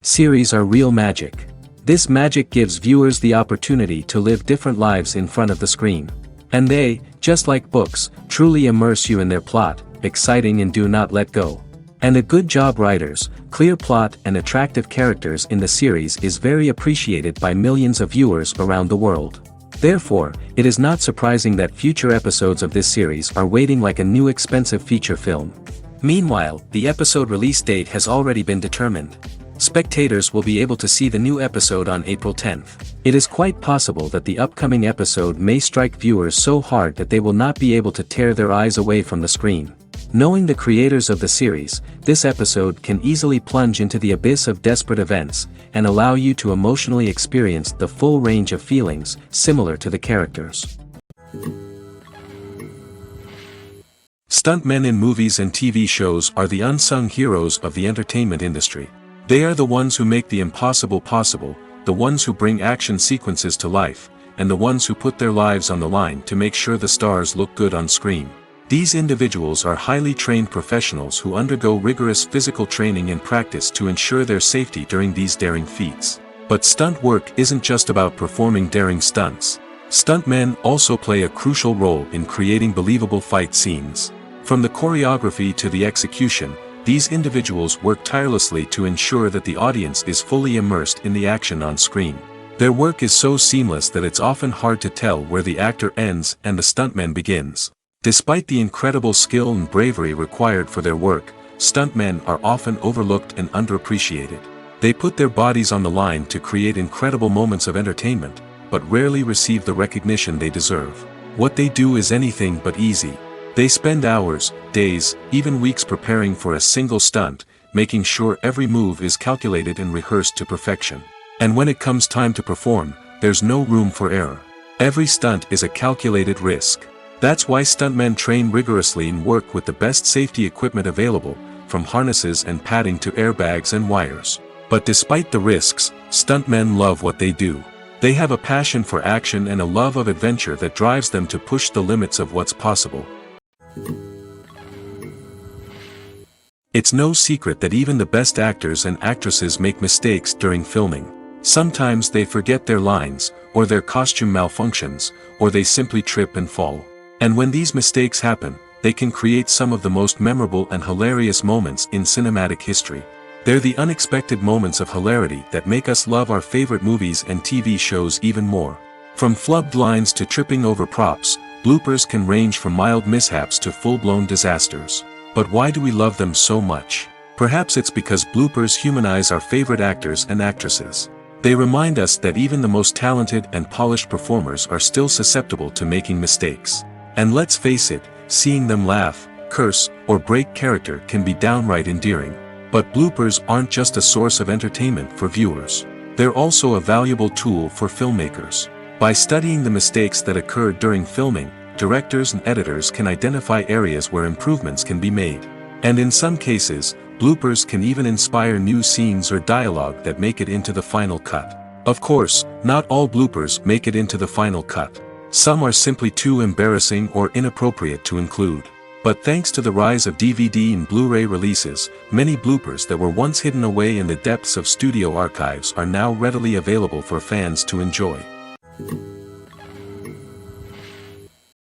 Series are real magic. This magic gives viewers the opportunity to live different lives in front of the screen. And they, just like books, truly immerse you in their plot, exciting and do not let go. And a good job writers, clear plot and attractive characters in the series is very appreciated by millions of viewers around the world. Therefore, it is not surprising that future episodes of this series are waiting like a new expensive feature film. Meanwhile, the episode release date has already been determined. Spectators will be able to see the new episode on April 10th. It is quite possible that the upcoming episode may strike viewers so hard that they will not be able to tear their eyes away from the screen. Knowing the creators of the series, this episode can easily plunge into the abyss of desperate events, and allow you to emotionally experience the full range of feelings, similar to the characters. Stuntmen in movies and TV shows are the unsung heroes of the entertainment industry. They are the ones who make the impossible possible, the ones who bring action sequences to life, and the ones who put their lives on the line to make sure the stars look good on screen. These individuals are highly trained professionals who undergo rigorous physical training and practice to ensure their safety during these daring feats. But stunt work isn't just about performing daring stunts. Stuntmen also play a crucial role in creating believable fight scenes. From the choreography to the execution, these individuals work tirelessly to ensure that the audience is fully immersed in the action on screen. Their work is so seamless that it's often hard to tell where the actor ends and the stuntman begins. Despite the incredible skill and bravery required for their work, stuntmen are often overlooked and underappreciated. They put their bodies on the line to create incredible moments of entertainment, but rarely receive the recognition they deserve. What they do is anything but easy. They spend hours, days, even weeks preparing for a single stunt, making sure every move is calculated and rehearsed to perfection. And when it comes time to perform, there's no room for error. Every stunt is a calculated risk. That's why stuntmen train rigorously and work with the best safety equipment available, from harnesses and padding to airbags and wires. But despite the risks, stuntmen love what they do. They have a passion for action and a love of adventure that drives them to push the limits of what's possible. It's no secret that even the best actors and actresses make mistakes during filming. Sometimes they forget their lines, or their costume malfunctions, or they simply trip and fall. And when these mistakes happen, they can create some of the most memorable and hilarious moments in cinematic history. They're the unexpected moments of hilarity that make us love our favorite movies and TV shows even more. From flubbed lines to tripping over props, bloopers can range from mild mishaps to full-blown disasters. But why do we love them so much? Perhaps it's because bloopers humanize our favorite actors and actresses. They remind us that even the most talented and polished performers are still susceptible to making mistakes. And let's face it, seeing them laugh, curse, or break character can be downright endearing. But bloopers aren't just a source of entertainment for viewers. They're also a valuable tool for filmmakers. By studying the mistakes that occurred during filming, directors and editors can identify areas where improvements can be made. And in some cases, bloopers can even inspire new scenes or dialogue that make it into the final cut. Of course, not all bloopers make it into the final cut. Some are simply too embarrassing or inappropriate to include. But thanks to the rise of DVD and Blu-ray releases, many bloopers that were once hidden away in the depths of studio archives are now readily available for fans to enjoy.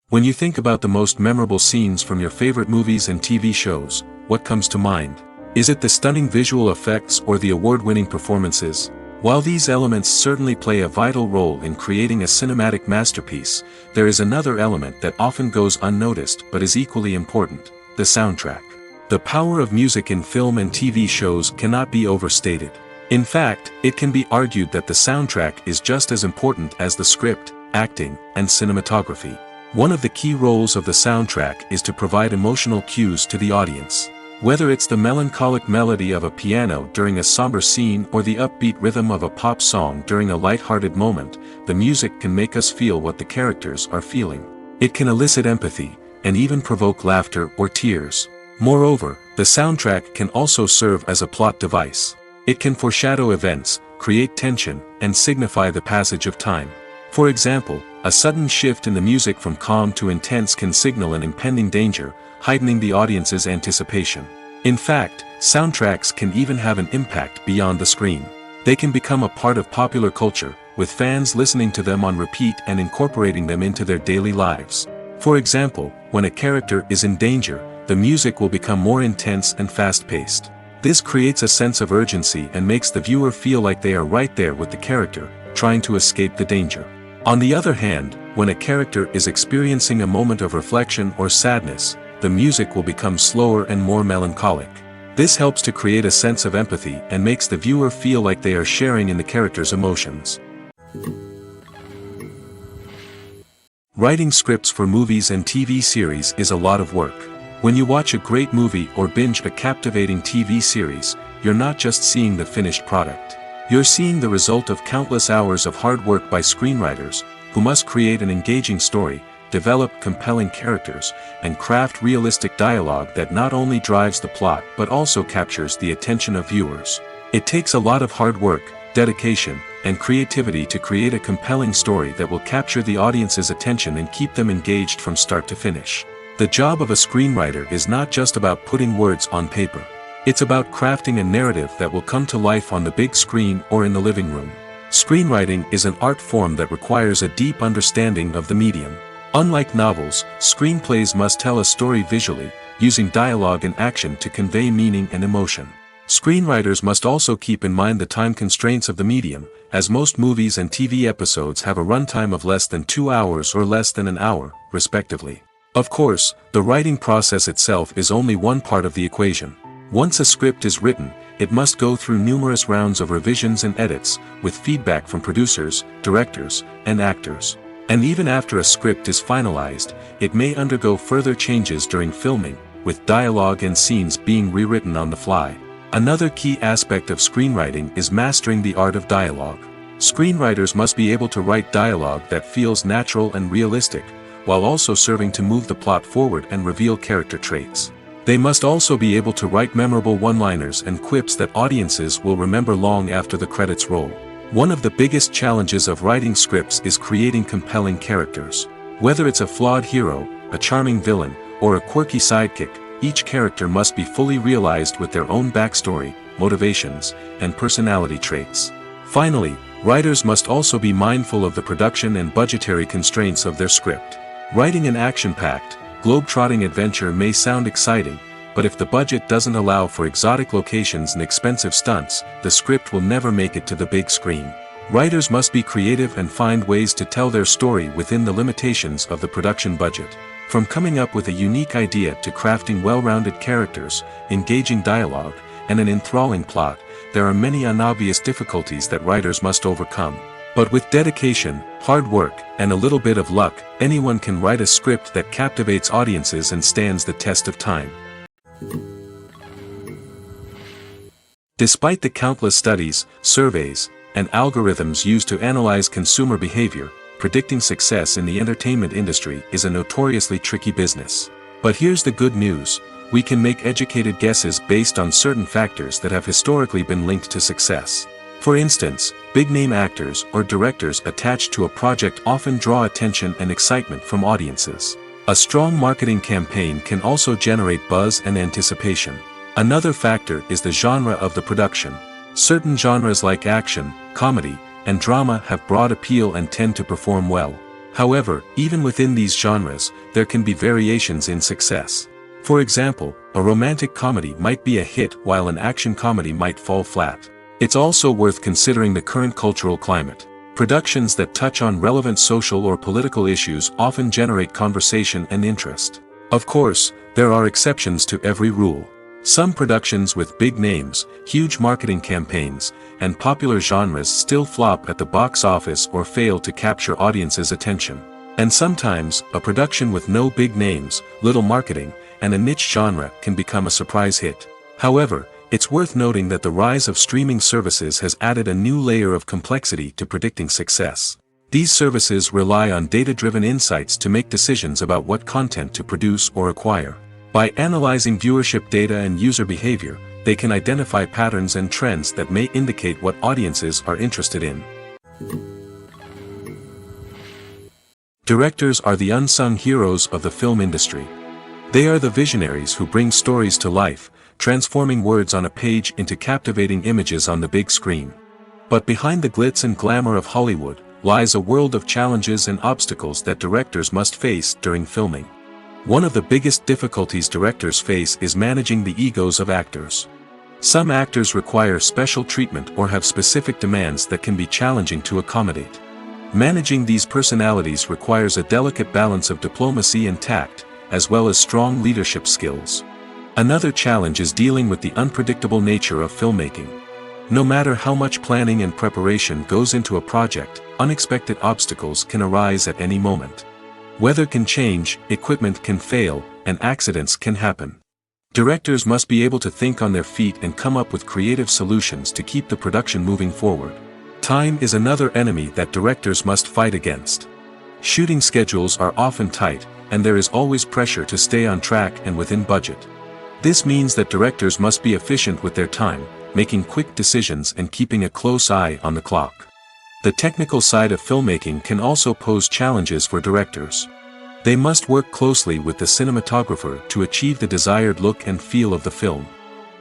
When you think about the most memorable scenes from your favorite movies and TV shows, what comes to mind? Is it the stunning visual effects or the award-winning performances? While these elements certainly play a vital role in creating a cinematic masterpiece, there is another element that often goes unnoticed but is equally important: the soundtrack. The power of music in film and TV shows cannot be overstated. In fact, it can be argued that the soundtrack is just as important as the script, acting, and cinematography. One of the key roles of the soundtrack is to provide emotional cues to the audience. Whether it's the melancholic melody of a piano during a somber scene or the upbeat rhythm of a pop song during a light-hearted moment, the music can make us feel what the characters are feeling. It can elicit empathy, and even provoke laughter or tears. Moreover, the soundtrack can also serve as a plot device. It can foreshadow events, create tension, and signify the passage of time. For example, a sudden shift in the music from calm to intense can signal an impending danger, heightening the audience's anticipation. In fact, Soundtracks can even have an impact beyond the screen. They can become a part of popular culture, with fans listening to them on repeat and incorporating them into their daily lives. For example, when a character is in danger, the music will become more intense and fast-paced. This creates a sense of urgency and makes the viewer feel like they are right there with the character, trying to escape the danger. On the other hand, when a character is experiencing a moment of reflection or sadness, the music will become slower and more melancholic. This helps to create a sense of empathy and makes the viewer feel like they are sharing in the character's emotions. Writing scripts for movies and TV series is a lot of work. When you watch a great movie or binge a captivating TV series, you're not just seeing the finished product. You're seeing the result of countless hours of hard work by screenwriters, who must create an engaging story, develop compelling characters, and craft realistic dialogue that not only drives the plot but also captures the attention of viewers. It takes a lot of hard work, dedication, and creativity to create a compelling story that will capture the audience's attention and keep them engaged from start to finish. The job of a screenwriter is not just about putting words on paper. It's about crafting a narrative that will come to life on the big screen or in the living room. Screenwriting is an art form that requires a deep understanding of the medium. Unlike novels, screenplays must tell a story visually, using dialogue and action to convey meaning and emotion. Screenwriters must also keep in mind the time constraints of the medium, as most movies and TV episodes have a runtime of less than 2 hours or less than an hour, respectively. Of course, the writing process itself is only one part of the equation. Once a script is written, it must go through numerous rounds of revisions and edits, with feedback from producers, directors, and actors. And even after a script is finalized, it may undergo further changes during filming, with dialogue and scenes being rewritten on the fly. Another key aspect of screenwriting is mastering the art of dialogue. Screenwriters must be able to write dialogue that feels natural and realistic, while also serving to move the plot forward and reveal character traits. They must also be able to write memorable one-liners and quips that audiences will remember long after the credits roll. One of the biggest challenges of writing scripts is creating compelling characters. Whether it's a flawed hero, a charming villain, or a quirky sidekick, each character must be fully realized with their own backstory, motivations, and personality traits. Finally, writers must also be mindful of the production and budgetary constraints of their script. Writing an action-packed, globe-trotting adventure may sound exciting, but if the budget doesn't allow for exotic locations and expensive stunts, the script will never make it to the big screen. Writers must be creative and find ways to tell their story within the limitations of the production budget. From coming up with a unique idea to crafting well-rounded characters, engaging dialogue, and an enthralling plot, there are many unobvious difficulties that writers must overcome. But with dedication, hard work, and a little bit of luck, anyone can write a script that captivates audiences and stands the test of time. Despite the countless studies, surveys, and algorithms used to analyze consumer behavior, predicting success in the entertainment industry is a notoriously tricky business. But here's the good news: we can make educated guesses based on certain factors that have historically been linked to success. For instance, big-name actors or directors attached to a project often draw attention and excitement from audiences. A strong marketing campaign can also generate buzz and anticipation. Another factor is the genre of the production. Certain genres like action, comedy, and drama have broad appeal and tend to perform well. However, even within these genres, there can be variations in success. For example, a romantic comedy might be a hit while an action comedy might fall flat. It's also worth considering the current cultural climate. Productions that touch on relevant social or political issues often generate conversation and interest. Of course, there are exceptions to every rule. Some productions with big names, huge marketing campaigns, and popular genres still flop at the box office or fail to capture audiences' attention. And sometimes, a production with no big names, little marketing, and a niche genre can become a surprise hit. However, it's worth noting that the rise of streaming services has added a new layer of complexity to predicting success. These services rely on data-driven insights to make decisions about what content to produce or acquire. By analyzing viewership data and user behavior, they can identify patterns and trends that may indicate what audiences are interested in. Directors are the unsung heroes of the film industry. They are the visionaries who bring stories to life, transforming words on a page into captivating images on the big screen. But behind the glitz and glamour of Hollywood, lies a world of challenges and obstacles that directors must face during filming. One of the biggest difficulties directors face is managing the egos of actors. Some actors require special treatment or have specific demands that can be challenging to accommodate. Managing these personalities requires a delicate balance of diplomacy and tact, as well as strong leadership skills. Another challenge is dealing with the unpredictable nature of filmmaking. No matter how much planning and preparation goes into a project, unexpected obstacles can arise at any moment. Weather can change, equipment can fail, and accidents can happen. Directors must be able to think on their feet and come up with creative solutions to keep the production moving forward. Time is another enemy that directors must fight against. Shooting schedules are often tight, and there is always pressure to stay on track and within budget. This means that directors must be efficient with their time, making quick decisions and keeping a close eye on the clock. The technical side of filmmaking can also pose challenges for directors. They must work closely with the cinematographer to achieve the desired look and feel of the film.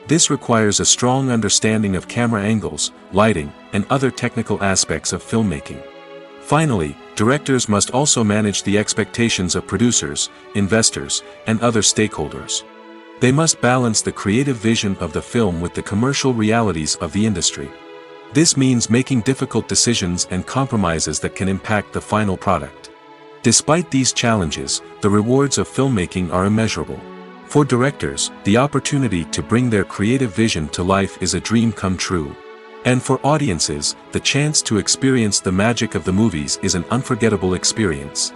This requires a strong understanding of camera angles, lighting, and other technical aspects of filmmaking. Finally, directors must also manage the expectations of producers, investors, and other stakeholders. They must balance the creative vision of the film with the commercial realities of the industry. This means making difficult decisions and compromises that can impact the final product. Despite these challenges, the rewards of filmmaking are immeasurable. For directors, the opportunity to bring their creative vision to life is a dream come true. And for audiences, the chance to experience the magic of the movies is an unforgettable experience.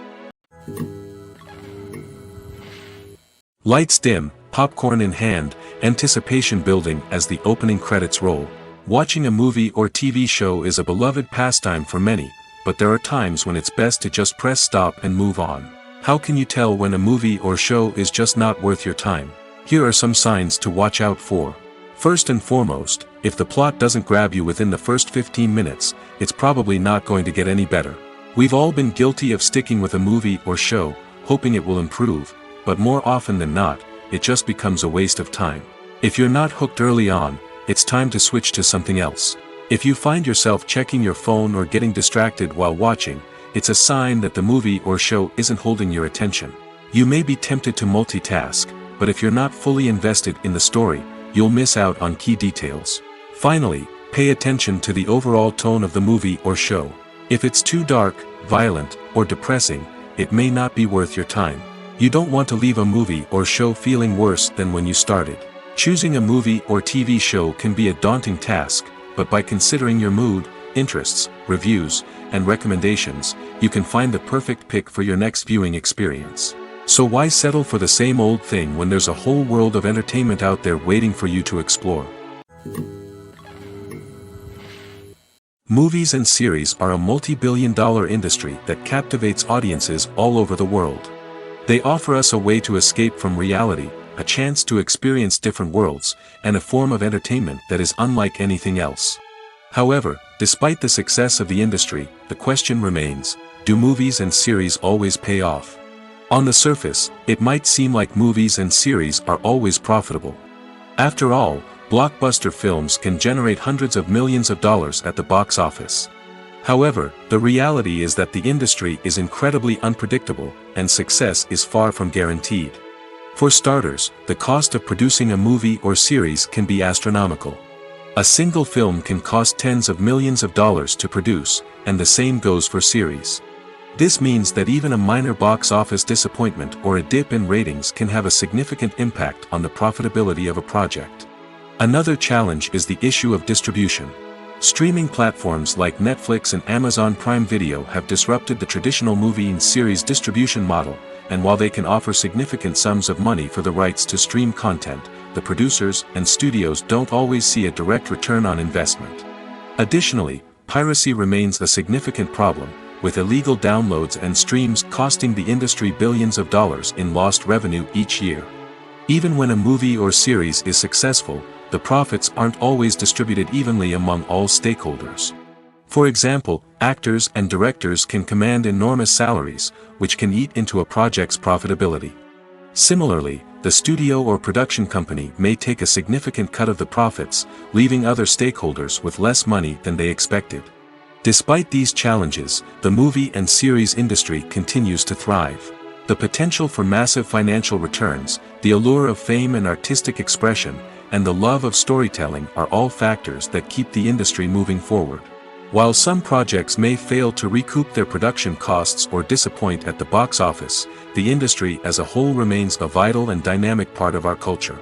Lights dim, popcorn in hand, anticipation building as the opening credits roll. Watching a movie or TV show is a beloved pastime for many, but there are times when it's best to just press stop and move on. How can you tell when a movie or show is just not worth your time? Here are some signs to watch out for. First and foremost, if the plot doesn't grab you within the first 15 minutes, it's probably not going to get any better. We've all been guilty of sticking with a movie or show, hoping it will improve, but more often than not, it just becomes a waste of time. If you're not hooked early on, it's time to switch to something else. If you find yourself checking your phone or getting distracted while watching, it's a sign that the movie or show isn't holding your attention. You may be tempted to multitask, but if you're not fully invested in the story, you'll miss out on key details. Finally, pay attention to the overall tone of the movie or show. If it's too dark, violent, or depressing, it may not be worth your time. You don't want to leave a movie or show feeling worse than when you started. Choosing a movie or TV show can be a daunting task, but by considering your mood, interests, reviews, and recommendations, you can find the perfect pick for your next viewing experience. So why settle for the same old thing when there's a whole world of entertainment out there waiting for you to explore? Movies and series are a multi-billion-dollar industry that captivates audiences all over the world. They offer us a way to escape from reality, a chance to experience different worlds, and a form of entertainment that is unlike anything else. However, despite the success of the industry, the question remains, do movies and series always pay off? On the surface, it might seem like movies and series are always profitable. After all, blockbuster films can generate hundreds of millions of dollars at the box office. However, the reality is that the industry is incredibly unpredictable, and success is far from guaranteed. For starters, the cost of producing a movie or series can be astronomical. A single film can cost tens of millions of dollars to produce, and the same goes for series. This means that even a minor box office disappointment or a dip in ratings can have a significant impact on the profitability of a project. Another challenge is the issue of distribution. Streaming platforms like Netflix and Amazon Prime Video have disrupted the traditional movie and series distribution model, and while they can offer significant sums of money for the rights to stream content, the producers and studios don't always see a direct return on investment. Additionally, piracy remains a significant problem, with illegal downloads and streams costing the industry billions of dollars in lost revenue each year. Even when a movie or series is successful, the profits aren't always distributed evenly among all stakeholders. For example, actors and directors can command enormous salaries, which can eat into a project's profitability. Similarly, the studio or production company may take a significant cut of the profits, leaving other stakeholders with less money than they expected. Despite these challenges, the movie and series industry continues to thrive. The potential for massive financial returns, the allure of fame and artistic expression, and the love of storytelling are all factors that keep the industry moving forward. While some projects may fail to recoup their production costs or disappoint at the box office, the industry as a whole remains a vital and dynamic part of our culture.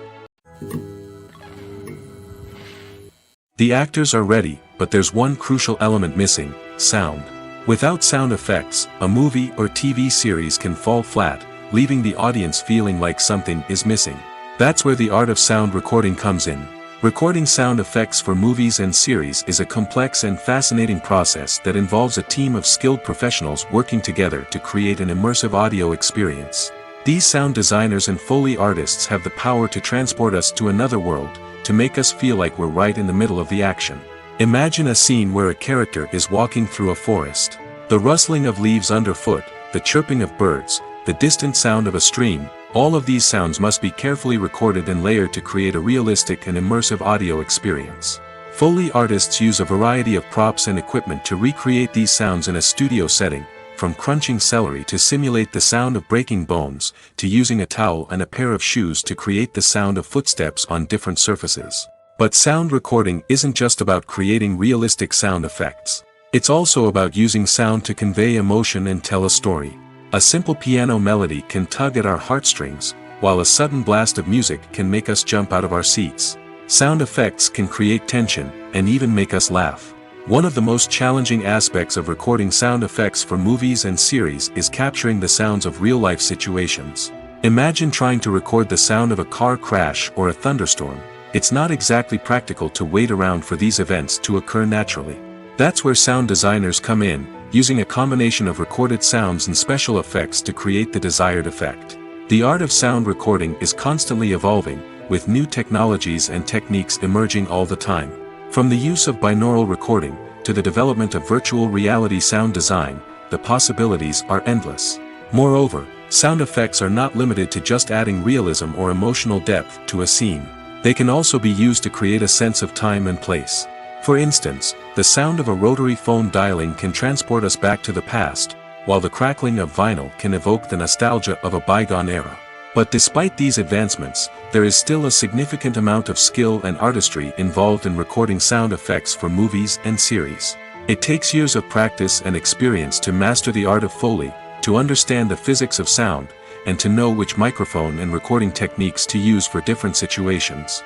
The actors are ready, but there's one crucial element missing: sound. Without sound effects, a movie or TV series can fall flat, leaving the audience feeling like something is missing. That's where the art of sound recording comes in. Recording sound effects for movies and series is a complex and fascinating process that involves a team of skilled professionals working together to create an immersive audio experience. These sound designers and Foley artists have the power to transport us to another world, to make us feel like we're right in the middle of the action. Imagine a scene where a character is walking through a forest. The rustling of leaves underfoot, the chirping of birds, the distant sound of a stream, all of these sounds must be carefully recorded and layered to create a realistic and immersive audio experience. Foley artists use a variety of props and equipment to recreate these sounds in a studio setting, from crunching celery to simulate the sound of breaking bones, to using a towel and a pair of shoes to create the sound of footsteps on different surfaces. But sound recording isn't just about creating realistic sound effects. It's also about using sound to convey emotion and tell a story. A simple piano melody can tug at our heartstrings, while a sudden blast of music can make us jump out of our seats. Sound effects can create tension, and even make us laugh. One of the most challenging aspects of recording sound effects for movies and series is capturing the sounds of real-life situations. Imagine trying to record the sound of a car crash or a thunderstorm. It's not exactly practical to wait around for these events to occur naturally. That's where sound designers come in, using a combination of recorded sounds and special effects to create the desired effect. The art of sound recording is constantly evolving, with new technologies and techniques emerging all the time. From the use of binaural recording, to the development of virtual reality sound design, the possibilities are endless. Moreover, sound effects are not limited to just adding realism or emotional depth to a scene. They can also be used to create a sense of time and place. For instance, the sound of a rotary phone dialing can transport us back to the past, while the crackling of vinyl can evoke the nostalgia of a bygone era. But despite these advancements, there is still a significant amount of skill and artistry involved in recording sound effects for movies and series. It takes years of practice and experience to master the art of Foley, to understand the physics of sound, and to know which microphone and recording techniques to use for different situations.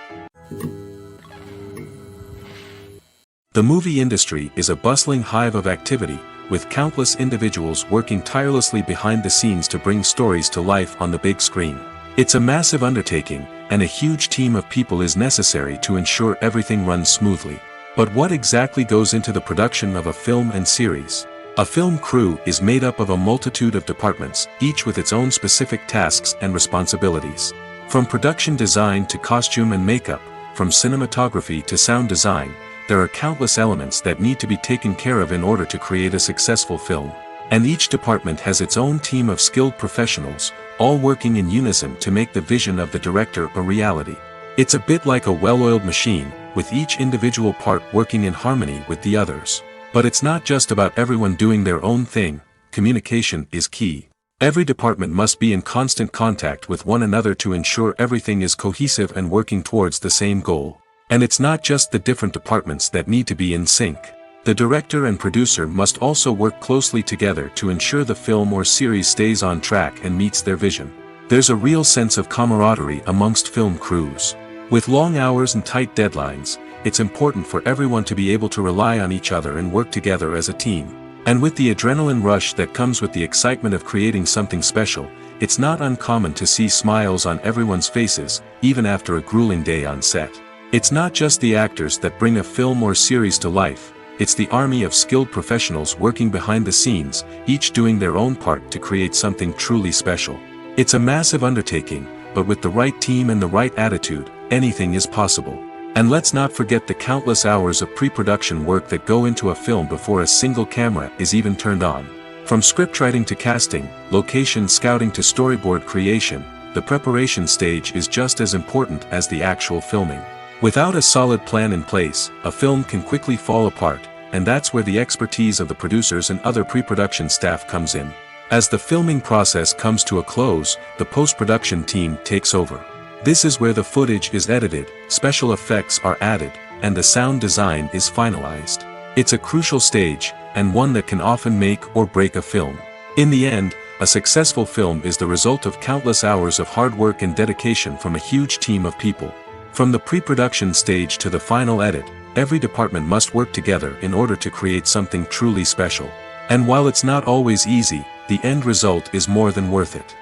The movie industry is a bustling hive of activity, with countless individuals working tirelessly behind the scenes to bring stories to life on the big screen. It's a massive undertaking, and a huge team of people is necessary to ensure everything runs smoothly. But what exactly goes into the production of a film and series? A film crew is made up of a multitude of departments, each with its own specific tasks and responsibilities. From production design to costume and makeup, from cinematography to sound design, there are countless elements that need to be taken care of in order to create a successful film. And each department has its own team of skilled professionals, all working in unison to make the vision of the director a reality. It's a bit like a well-oiled machine, with each individual part working in harmony with the others. But it's not just about everyone doing their own thing. Communication is key. Every department must be in constant contact with one another to ensure everything is cohesive and working towards the same goal. And it's not just the different departments that need to be in sync. The director and producer must also work closely together to ensure the film or series stays on track and meets their vision. There's a real sense of camaraderie amongst film crews. With long hours and tight deadlines, it's important for everyone to be able to rely on each other and work together as a team. And with the adrenaline rush that comes with the excitement of creating something special, it's not uncommon to see smiles on everyone's faces, even after a grueling day on set. It's not just the actors that bring a film or series to life, it's the army of skilled professionals working behind the scenes, each doing their own part to create something truly special. It's a massive undertaking, but with the right team and the right attitude, anything is possible. And let's not forget the countless hours of pre-production work that go into a film before a single camera is even turned on. From scriptwriting to casting, location scouting to storyboard creation, the preparation stage is just as important as the actual filming. Without a solid plan in place, a film can quickly fall apart, and that's where the expertise of the producers and other pre-production staff comes in. As the filming process comes to a close, the post-production team takes over. This is where the footage is edited, special effects are added, and the sound design is finalized. It's a crucial stage, and one that can often make or break a film. In the end, a successful film is the result of countless hours of hard work and dedication from a huge team of people. From the pre-production stage to the final edit, every department must work together in order to create something truly special. And while it's not always easy, the end result is more than worth it.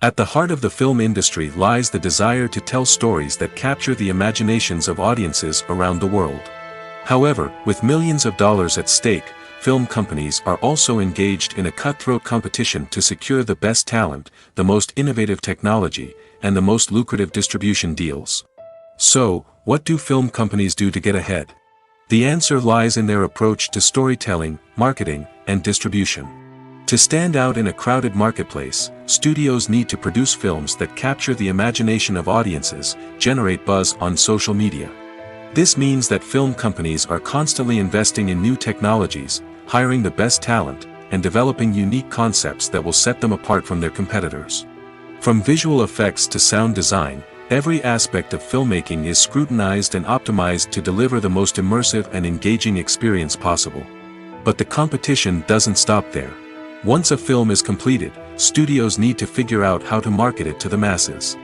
At the heart of the film industry lies the desire to tell stories that capture the imaginations of audiences around the world. However, with millions of dollars at stake, film companies are also engaged in a cutthroat competition to secure the best talent, the most innovative technology, and the most lucrative distribution deals. So, what do film companies do to get ahead? The answer lies in their approach to storytelling, marketing, and distribution. To stand out in a crowded marketplace, studios need to produce films that capture the imagination of audiences, generate buzz on social media. This means that film companies are constantly investing in new technologies, hiring the best talent, and developing unique concepts that will set them apart from their competitors. From visual effects to sound design, every aspect of filmmaking is scrutinized and optimized to deliver the most immersive and engaging experience possible. But the competition doesn't stop there. Once a film is completed, studios need to figure out how to market it to the masses.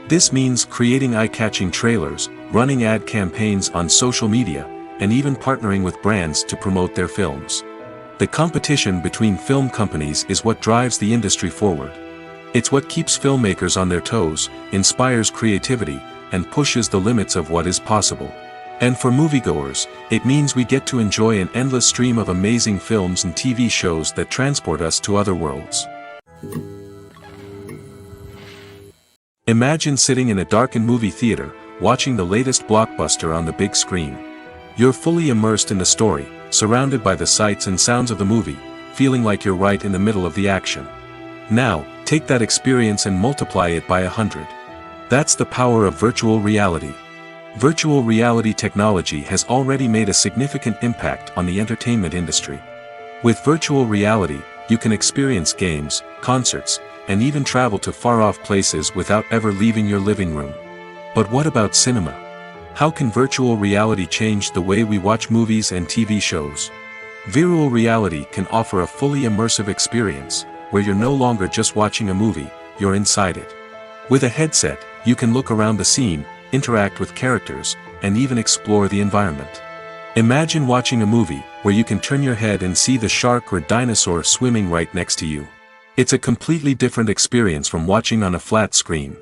This means creating eye-catching trailers, running ad campaigns on social media, and even partnering with brands to promote their films. The competition between film companies is what drives the industry forward. It's what keeps filmmakers on their toes, inspires creativity, and pushes the limits of what is possible. And for moviegoers, it means we get to enjoy an endless stream of amazing films and TV shows that transport us to other worlds. Imagine sitting in a darkened movie theater, watching the latest blockbuster on the big screen. You're fully immersed in the story, surrounded by the sights and sounds of the movie, feeling like you're right in the middle of the action. Now, take that experience and multiply it by 100. That's the power of virtual reality. Virtual reality technology has already made a significant impact on the entertainment industry. With virtual reality, you can experience games, concerts, and even travel to far-off places without ever leaving your living room. But what about cinema? How can virtual reality change the way we watch movies and TV shows? Virtual reality can offer a fully immersive experience, where you're no longer just watching a movie, you're inside it. With a headset, you can look around the scene, interact with characters, and even explore the environment. Imagine watching a movie where you can turn your head and see the shark or dinosaur swimming right next to you. It's a completely different experience from watching on a flat screen.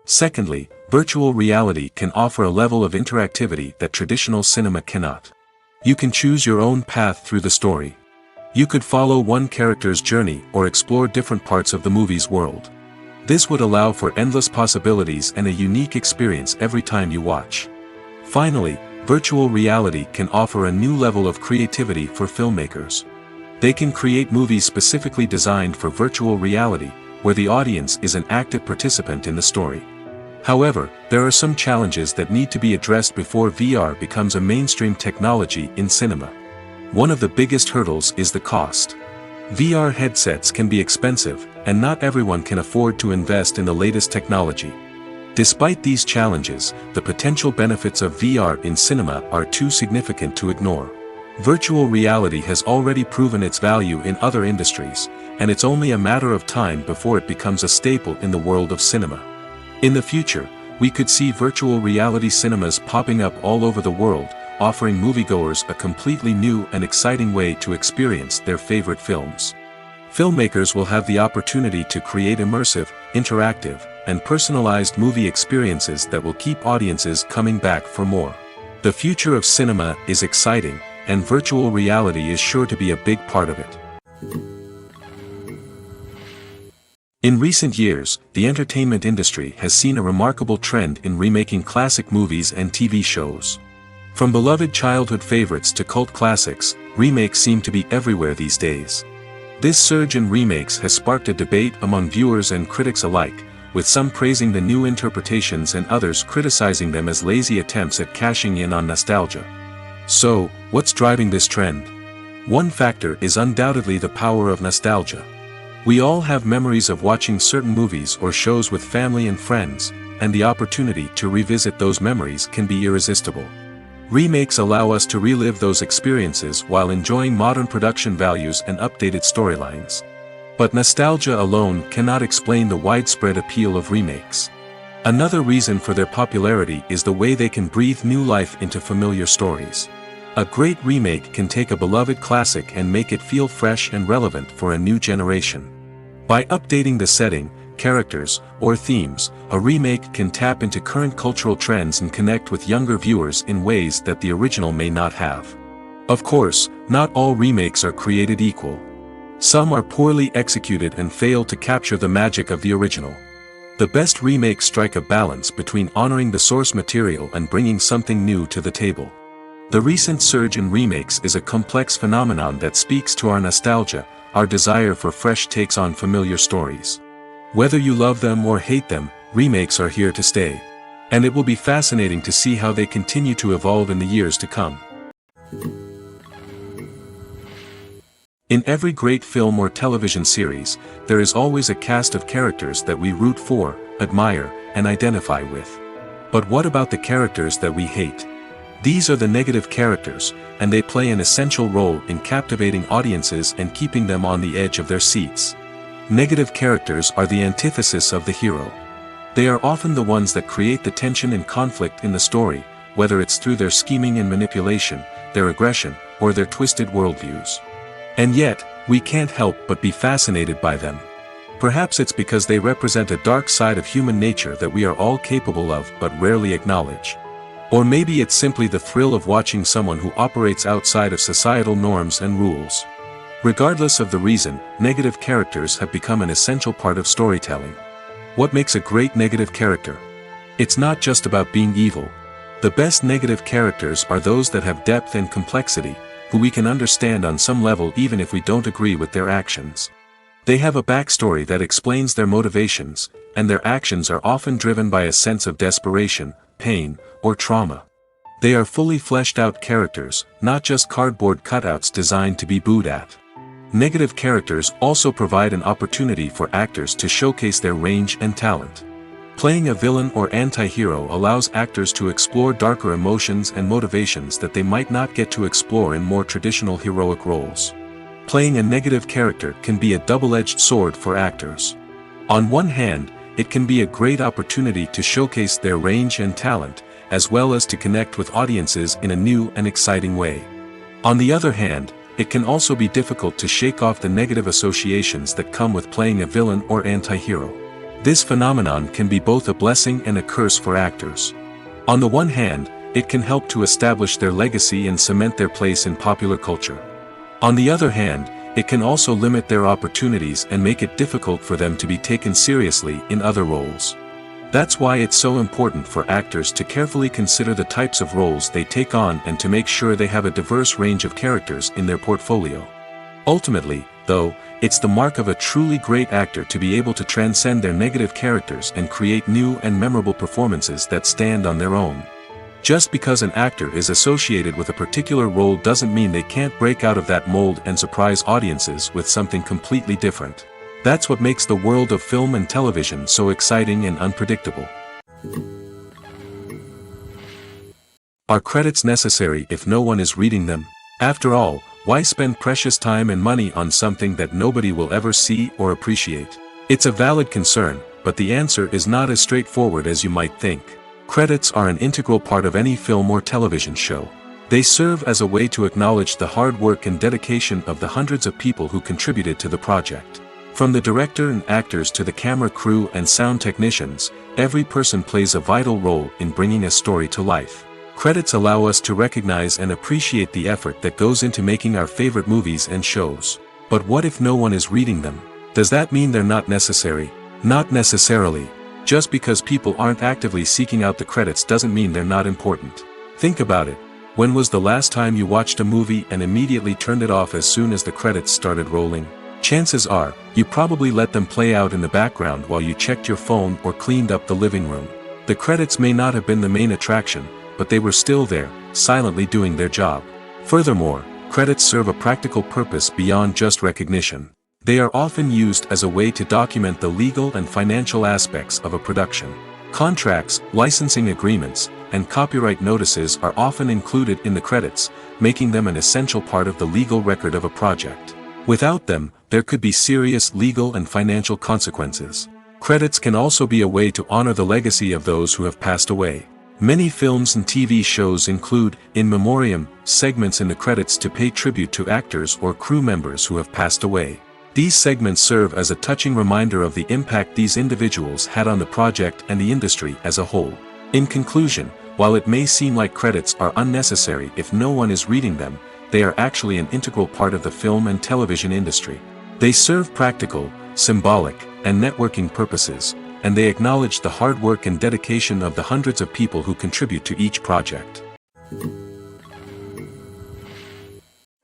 Secondly, virtual reality can offer a level of interactivity that traditional cinema cannot. You can choose your own path through the story. You could follow one character's journey or explore different parts of the movie's world. This would allow for endless possibilities and a unique experience every time you watch. Finally, virtual reality can offer a new level of creativity for filmmakers. They can create movies specifically designed for virtual reality, where the audience is an active participant in the story. However, there are some challenges that need to be addressed before VR becomes a mainstream technology in cinema. One of the biggest hurdles is the cost. VR headsets can be expensive, and not everyone can afford to invest in the latest technology. Despite these challenges, the potential benefits of VR in cinema are too significant to ignore. Virtual reality has already proven its value in other industries, and it's only a matter of time before it becomes a staple in the world of cinema. In the future, we could see virtual reality cinemas popping up all over the world, offering moviegoers a completely new and exciting way to experience their favorite films. Filmmakers will have the opportunity to create immersive, interactive, and personalized movie experiences that will keep audiences coming back for more. The future of cinema is exciting, and virtual reality is sure to be a big part of it. In recent years, the entertainment industry has seen a remarkable trend in remaking classic movies and TV shows. From beloved childhood favorites to cult classics, remakes seem to be everywhere these days. This surge in remakes has sparked a debate among viewers and critics alike, with some praising the new interpretations and others criticizing them as lazy attempts at cashing in on nostalgia. So, what's driving this trend? One factor is undoubtedly the power of nostalgia. We all have memories of watching certain movies or shows with family and friends, and the opportunity to revisit those memories can be irresistible. Remakes allow us to relive those experiences while enjoying modern production values and updated storylines. But nostalgia alone cannot explain the widespread appeal of remakes. Another reason for their popularity is the way they can breathe new life into familiar stories. A great remake can take a beloved classic and make it feel fresh and relevant for a new generation. By updating the setting, characters, or themes, a remake can tap into current cultural trends and connect with younger viewers in ways that the original may not have. Of course, not all remakes are created equal. Some are poorly executed and fail to capture the magic of the original. The best remakes strike a balance between honoring the source material and bringing something new to the table. The recent surge in remakes is a complex phenomenon that speaks to our nostalgia, our desire for fresh takes on familiar stories. Whether you love them or hate them, remakes are here to stay. And it will be fascinating to see how they continue to evolve in the years to come. In every great film or television series, there is always a cast of characters that we root for, admire, and identify with. But what about the characters that we hate? These are the negative characters, and they play an essential role in captivating audiences and keeping them on the edge of their seats. Negative characters are the antithesis of the hero. They are often the ones that create the tension and conflict in the story, whether it's through their scheming and manipulation, their aggression, or their twisted worldviews. And yet, we can't help but be fascinated by them. Perhaps it's because they represent a dark side of human nature that we are all capable of but rarely acknowledge. Or maybe it's simply the thrill of watching someone who operates outside of societal norms and rules. Regardless of the reason, negative characters have become an essential part of storytelling. What makes a great negative character? It's not just about being evil. The best negative characters are those that have depth and complexity, who we can understand on some level even if we don't agree with their actions. They have a backstory that explains their motivations, and their actions are often driven by a sense of desperation, pain, or trauma. They are fully fleshed out characters, not just cardboard cutouts designed to be booed at. Negative characters also provide an opportunity for actors to showcase their range and talent. Playing a villain or anti-hero allows actors to explore darker emotions and motivations that they might not get to explore in more traditional heroic roles. Playing a negative character can be a double-edged sword for actors. On one hand, it can be a great opportunity to showcase their range and talent, as well as to connect with audiences in a new and exciting way. On the other hand, it can also be difficult to shake off the negative associations that come with playing a villain or anti-hero. This phenomenon can be both a blessing and a curse for actors. On the one hand, it can help to establish their legacy and cement their place in popular culture. On the other hand, it can also limit their opportunities and make it difficult for them to be taken seriously in other roles. That's why it's so important for actors to carefully consider the types of roles they take on and to make sure they have a diverse range of characters in their portfolio. Ultimately, though, it's the mark of a truly great actor to be able to transcend their negative characters and create new and memorable performances that stand on their own. Just because an actor is associated with a particular role doesn't mean they can't break out of that mold and surprise audiences with something completely different. That's what makes the world of film and television so exciting and unpredictable. Are credits necessary if no one is reading them? After all, why spend precious time and money on something that nobody will ever see or appreciate? It's a valid concern, but the answer is not as straightforward as you might think. Credits are an integral part of any film or television show. They serve as a way to acknowledge the hard work and dedication of the hundreds of people who contributed to the project. From the director and actors to the camera crew and sound technicians, every person plays a vital role in bringing a story to life. Credits allow us to recognize and appreciate the effort that goes into making our favorite movies and shows. But what if no one is reading them? Does that mean they're not necessary? Not necessarily. Just because people aren't actively seeking out the credits doesn't mean they're not important. Think about it. When was the last time you watched a movie and immediately turned it off as soon as the credits started rolling? Chances are, you probably let them play out in the background while you checked your phone or cleaned up the living room. The credits may not have been the main attraction, but they were still there, silently doing their job. Furthermore, credits serve a practical purpose beyond just recognition. They are often used as a way to document the legal and financial aspects of a production. Contracts, licensing agreements, and copyright notices are often included in the credits, making them an essential part of the legal record of a project. Without them, there could be serious legal and financial consequences. Credits can also be a way to honor the legacy of those who have passed away. Many films and TV shows include, in memoriam, segments in the credits to pay tribute to actors or crew members who have passed away. These segments serve as a touching reminder of the impact these individuals had on the project and the industry as a whole. In conclusion, while it may seem like credits are unnecessary if no one is reading them, they are actually an integral part of the film and television industry. They serve practical, symbolic, and networking purposes, and they acknowledge the hard work and dedication of the hundreds of people who contribute to each project.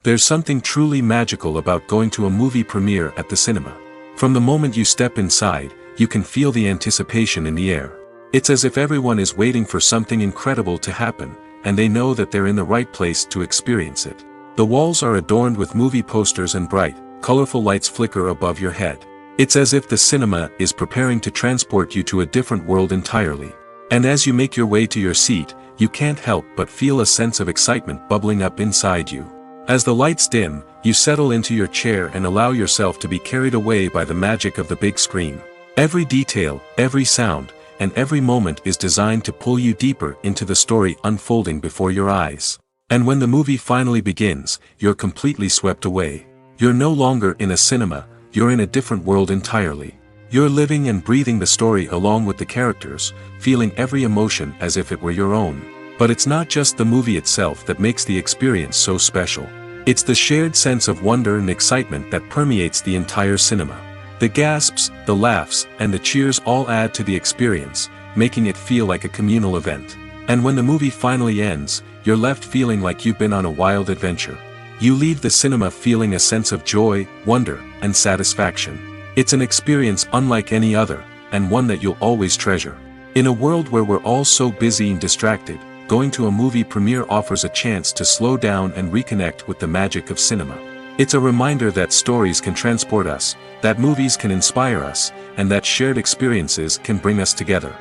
There's something truly magical about going to a movie premiere at the cinema. From the moment you step inside, you can feel the anticipation in the air. It's as if everyone is waiting for something incredible to happen, and they know that they're in the right place to experience it. The walls are adorned with movie posters and bright, colorful lights flicker above your head. It's as if the cinema is preparing to transport you to a different world entirely. And as you make your way to your seat, you can't help but feel a sense of excitement bubbling up inside you. As the lights dim, you settle into your chair and allow yourself to be carried away by the magic of the big screen. Every detail, every sound, and every moment is designed to pull you deeper into the story unfolding before your eyes. And when the movie finally begins, you're completely swept away. You're no longer in a cinema, you're in a different world entirely. You're living and breathing the story along with the characters, feeling every emotion as if it were your own. But it's not just the movie itself that makes the experience so special. It's the shared sense of wonder and excitement that permeates the entire cinema. The gasps, the laughs, and the cheers all add to the experience, making it feel like a communal event. And when the movie finally ends, you're left feeling like you've been on a wild adventure. You leave the cinema feeling a sense of joy, wonder, and satisfaction. It's an experience unlike any other, and one that you'll always treasure. In a world where we're all so busy and distracted, going to a movie premiere offers a chance to slow down and reconnect with the magic of cinema. It's a reminder that stories can transport us, that movies can inspire us, and that shared experiences can bring us together.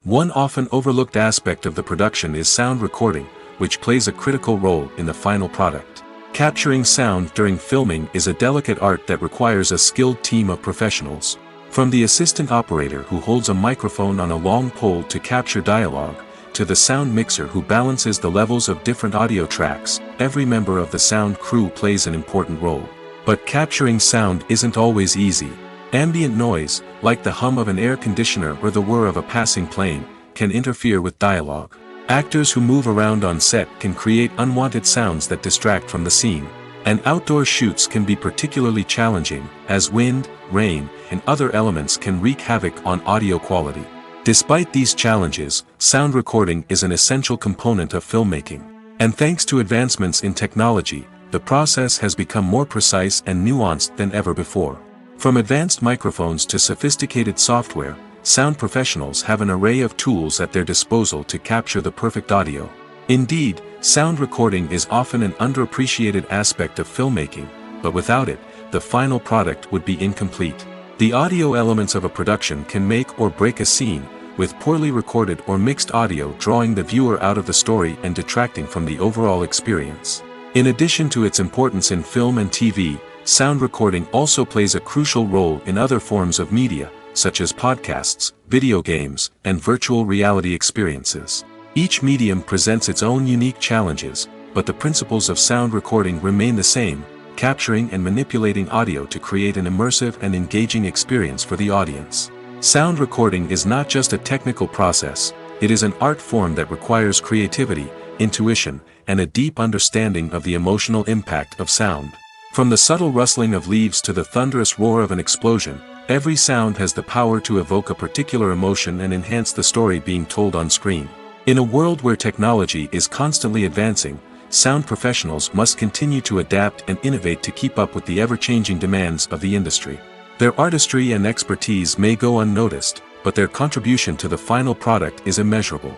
One often overlooked aspect of the production is sound recording, which plays a critical role in the final product. Capturing sound during filming is a delicate art that requires a skilled team of professionals. From the assistant operator who holds a microphone on a long pole to capture dialogue, to the sound mixer who balances the levels of different audio tracks, every member of the sound crew plays an important role. But capturing sound isn't always easy. Ambient noise, like the hum of an air conditioner or the whir of a passing plane, can interfere with dialogue. Actors who move around on set can create unwanted sounds that distract from the scene. And outdoor shoots can be particularly challenging, as wind, rain, and other elements can wreak havoc on audio quality. Despite these challenges, sound recording is an essential component of filmmaking. And thanks to advancements in technology, the process has become more precise and nuanced than ever before. From advanced microphones to sophisticated software, sound professionals have an array of tools at their disposal to capture the perfect audio. Indeed, sound recording is often an underappreciated aspect of filmmaking, but without it, the final product would be incomplete. The audio elements of a production can make or break a scene, with poorly recorded or mixed audio drawing the viewer out of the story and detracting from the overall experience. In addition to its importance in film and TV, sound recording also plays a crucial role in other forms of media, such as podcasts, video games, and virtual reality experiences. Each medium presents its own unique challenges, but the principles of sound recording remain the same, capturing and manipulating audio to create an immersive and engaging experience for the audience. Sound recording is not just a technical process, it is an art form that requires creativity, intuition, and a deep understanding of the emotional impact of sound. From the subtle rustling of leaves to the thunderous roar of an explosion, every sound has the power to evoke a particular emotion and enhance the story being told on screen. In a world where technology is constantly advancing, sound professionals must continue to adapt and innovate to keep up with the ever-changing demands of the industry. Their artistry and expertise may go unnoticed, but their contribution to the final product is immeasurable.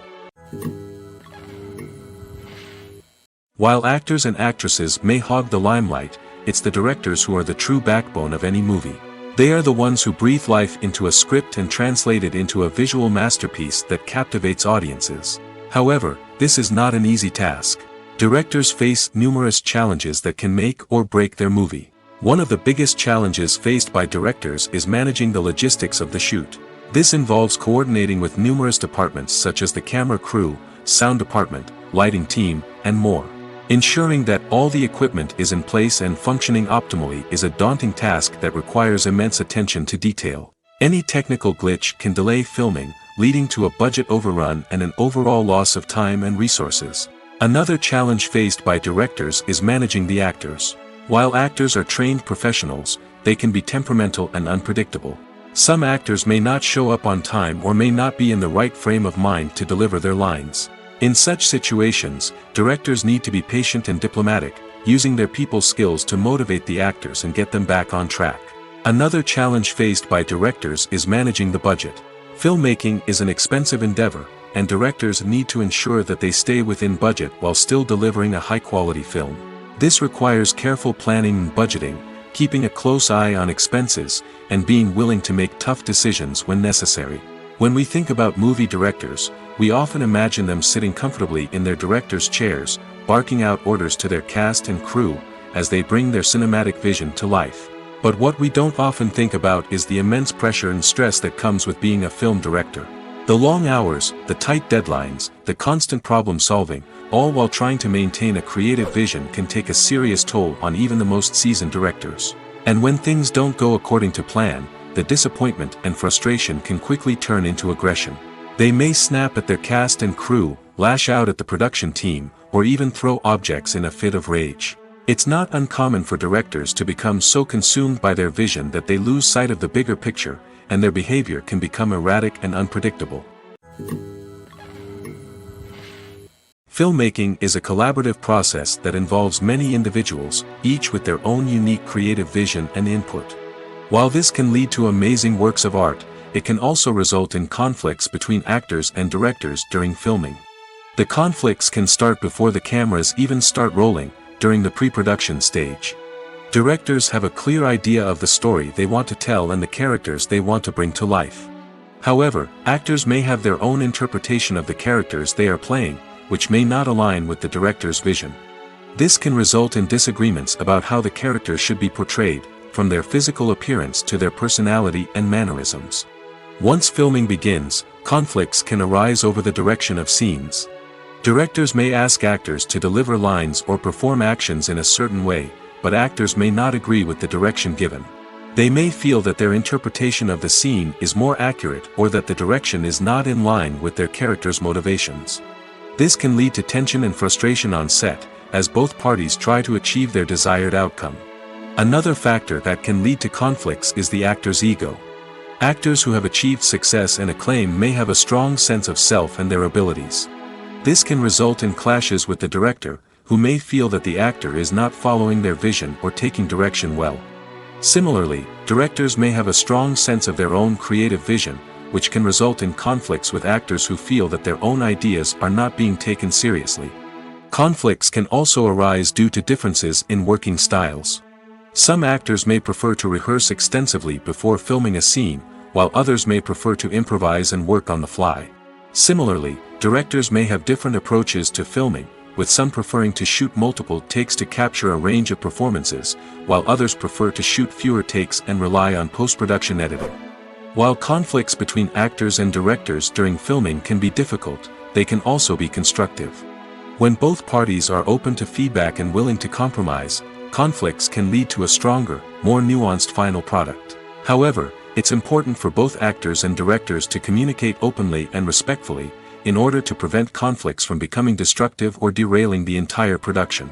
While actors and actresses may hog the limelight, it's the directors who are the true backbone of any movie. They are the ones who breathe life into a script and translate it into a visual masterpiece that captivates audiences. However, this is not an easy task. Directors face numerous challenges that can make or break their movie. One of the biggest challenges faced by directors is managing the logistics of the shoot. This involves coordinating with numerous departments such as the camera crew, sound department, lighting team, and more. Ensuring that all the equipment is in place and functioning optimally is a daunting task that requires immense attention to detail. Any technical glitch can delay filming, leading to a budget overrun and an overall loss of time and resources. Another challenge faced by directors is managing the actors. While actors are trained professionals, they can be temperamental and unpredictable. Some actors may not show up on time or may not be in the right frame of mind to deliver their lines. In such situations, directors need to be patient and diplomatic, using their people skills to motivate the actors and get them back on track. Another challenge faced by directors is managing the budget. Filmmaking is an expensive endeavor, and directors need to ensure that they stay within budget while still delivering a high-quality film. This requires careful planning and budgeting, keeping a close eye on expenses, and being willing to make tough decisions when necessary. When we think about movie directors, we often imagine them sitting comfortably in their director's chairs, barking out orders to their cast and crew, as they bring their cinematic vision to life. But what we don't often think about is the immense pressure and stress that comes with being a film director. The long hours, the tight deadlines, the constant problem solving, all while trying to maintain a creative vision can take a serious toll on even the most seasoned directors. And when things don't go according to plan, the disappointment and frustration can quickly turn into aggression. They may snap at their cast and crew, lash out at the production team, or even throw objects in a fit of rage. It's not uncommon for directors to become so consumed by their vision that they lose sight of the bigger picture, and their behavior can become erratic and unpredictable. Filmmaking is a collaborative process that involves many individuals, each with their own unique creative vision and input. While this can lead to amazing works of art, it can also result in conflicts between actors and directors during filming. The conflicts can start before the cameras even start rolling, during the pre-production stage. Directors have a clear idea of the story they want to tell and the characters they want to bring to life. However, actors may have their own interpretation of the characters they are playing, which may not align with the director's vision. This can result in disagreements about how the characters should be portrayed, from their physical appearance to their personality and mannerisms. Once filming begins, conflicts can arise over the direction of scenes. Directors may ask actors to deliver lines or perform actions in a certain way, but actors may not agree with the direction given. They may feel that their interpretation of the scene is more accurate or that the direction is not in line with their character's motivations. This can lead to tension and frustration on set, as both parties try to achieve their desired outcome. Another factor that can lead to conflicts is the actor's ego. Actors who have achieved success and acclaim may have a strong sense of self and their abilities. This can result in clashes with the director, who may feel that the actor is not following their vision or taking direction well. Similarly, directors may have a strong sense of their own creative vision, which can result in conflicts with actors who feel that their own ideas are not being taken seriously. Conflicts can also arise due to differences in working styles. Some actors may prefer to rehearse extensively before filming a scene, while others may prefer to improvise and work on the fly. Similarly, directors may have different approaches to filming, with some preferring to shoot multiple takes to capture a range of performances, while others prefer to shoot fewer takes and rely on post-production editing. While conflicts between actors and directors during filming can be difficult, they can also be constructive. When both parties are open to feedback and willing to compromise, conflicts can lead to a stronger, more nuanced final product. However, it's important for both actors and directors to communicate openly and respectfully, in order to prevent conflicts from becoming destructive or derailing the entire production.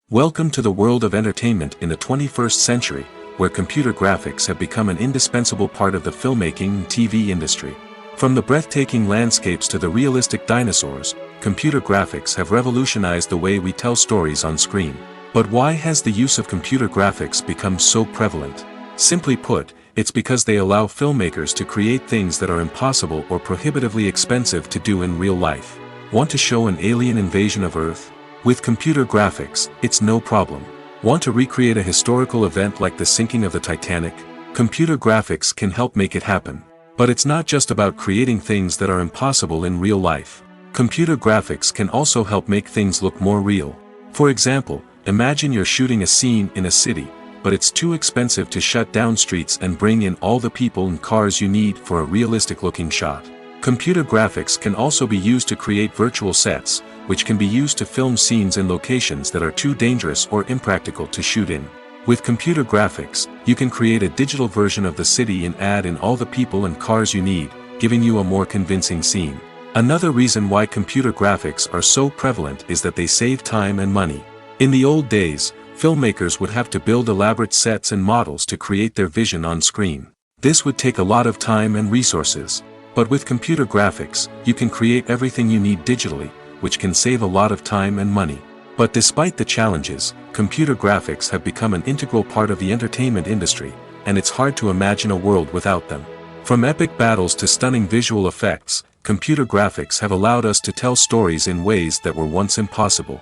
Welcome to the world of entertainment in the 21st century, where computer graphics have become an indispensable part of the filmmaking and TV industry. From the breathtaking landscapes to the realistic dinosaurs, computer graphics have revolutionized the way we tell stories on screen. But why has the use of computer graphics become so prevalent? Simply put, it's because they allow filmmakers to create things that are impossible or prohibitively expensive to do in real life. Want to show an alien invasion of Earth? With computer graphics, it's no problem. Want to recreate a historical event like the sinking of the Titanic? Computer graphics can help make it happen. But it's not just about creating things that are impossible in real life. Computer graphics can also help make things look more real. For example, imagine you're shooting a scene in a city, but it's too expensive to shut down streets and bring in all the people and cars you need for a realistic-looking shot. Computer graphics can also be used to create virtual sets, which can be used to film scenes in locations that are too dangerous or impractical to shoot in. With computer graphics, you can create a digital version of the city and add in all the people and cars you need, giving you a more convincing scene. Another reason why computer graphics are so prevalent is that they save time and money. In the old days, filmmakers would have to build elaborate sets and models to create their vision on screen. This would take a lot of time and resources. But with computer graphics, you can create everything you need digitally, which can save a lot of time and money. But despite the challenges, computer graphics have become an integral part of the entertainment industry, and it's hard to imagine a world without them. From epic battles to stunning visual effects, computer graphics have allowed us to tell stories in ways that were once impossible.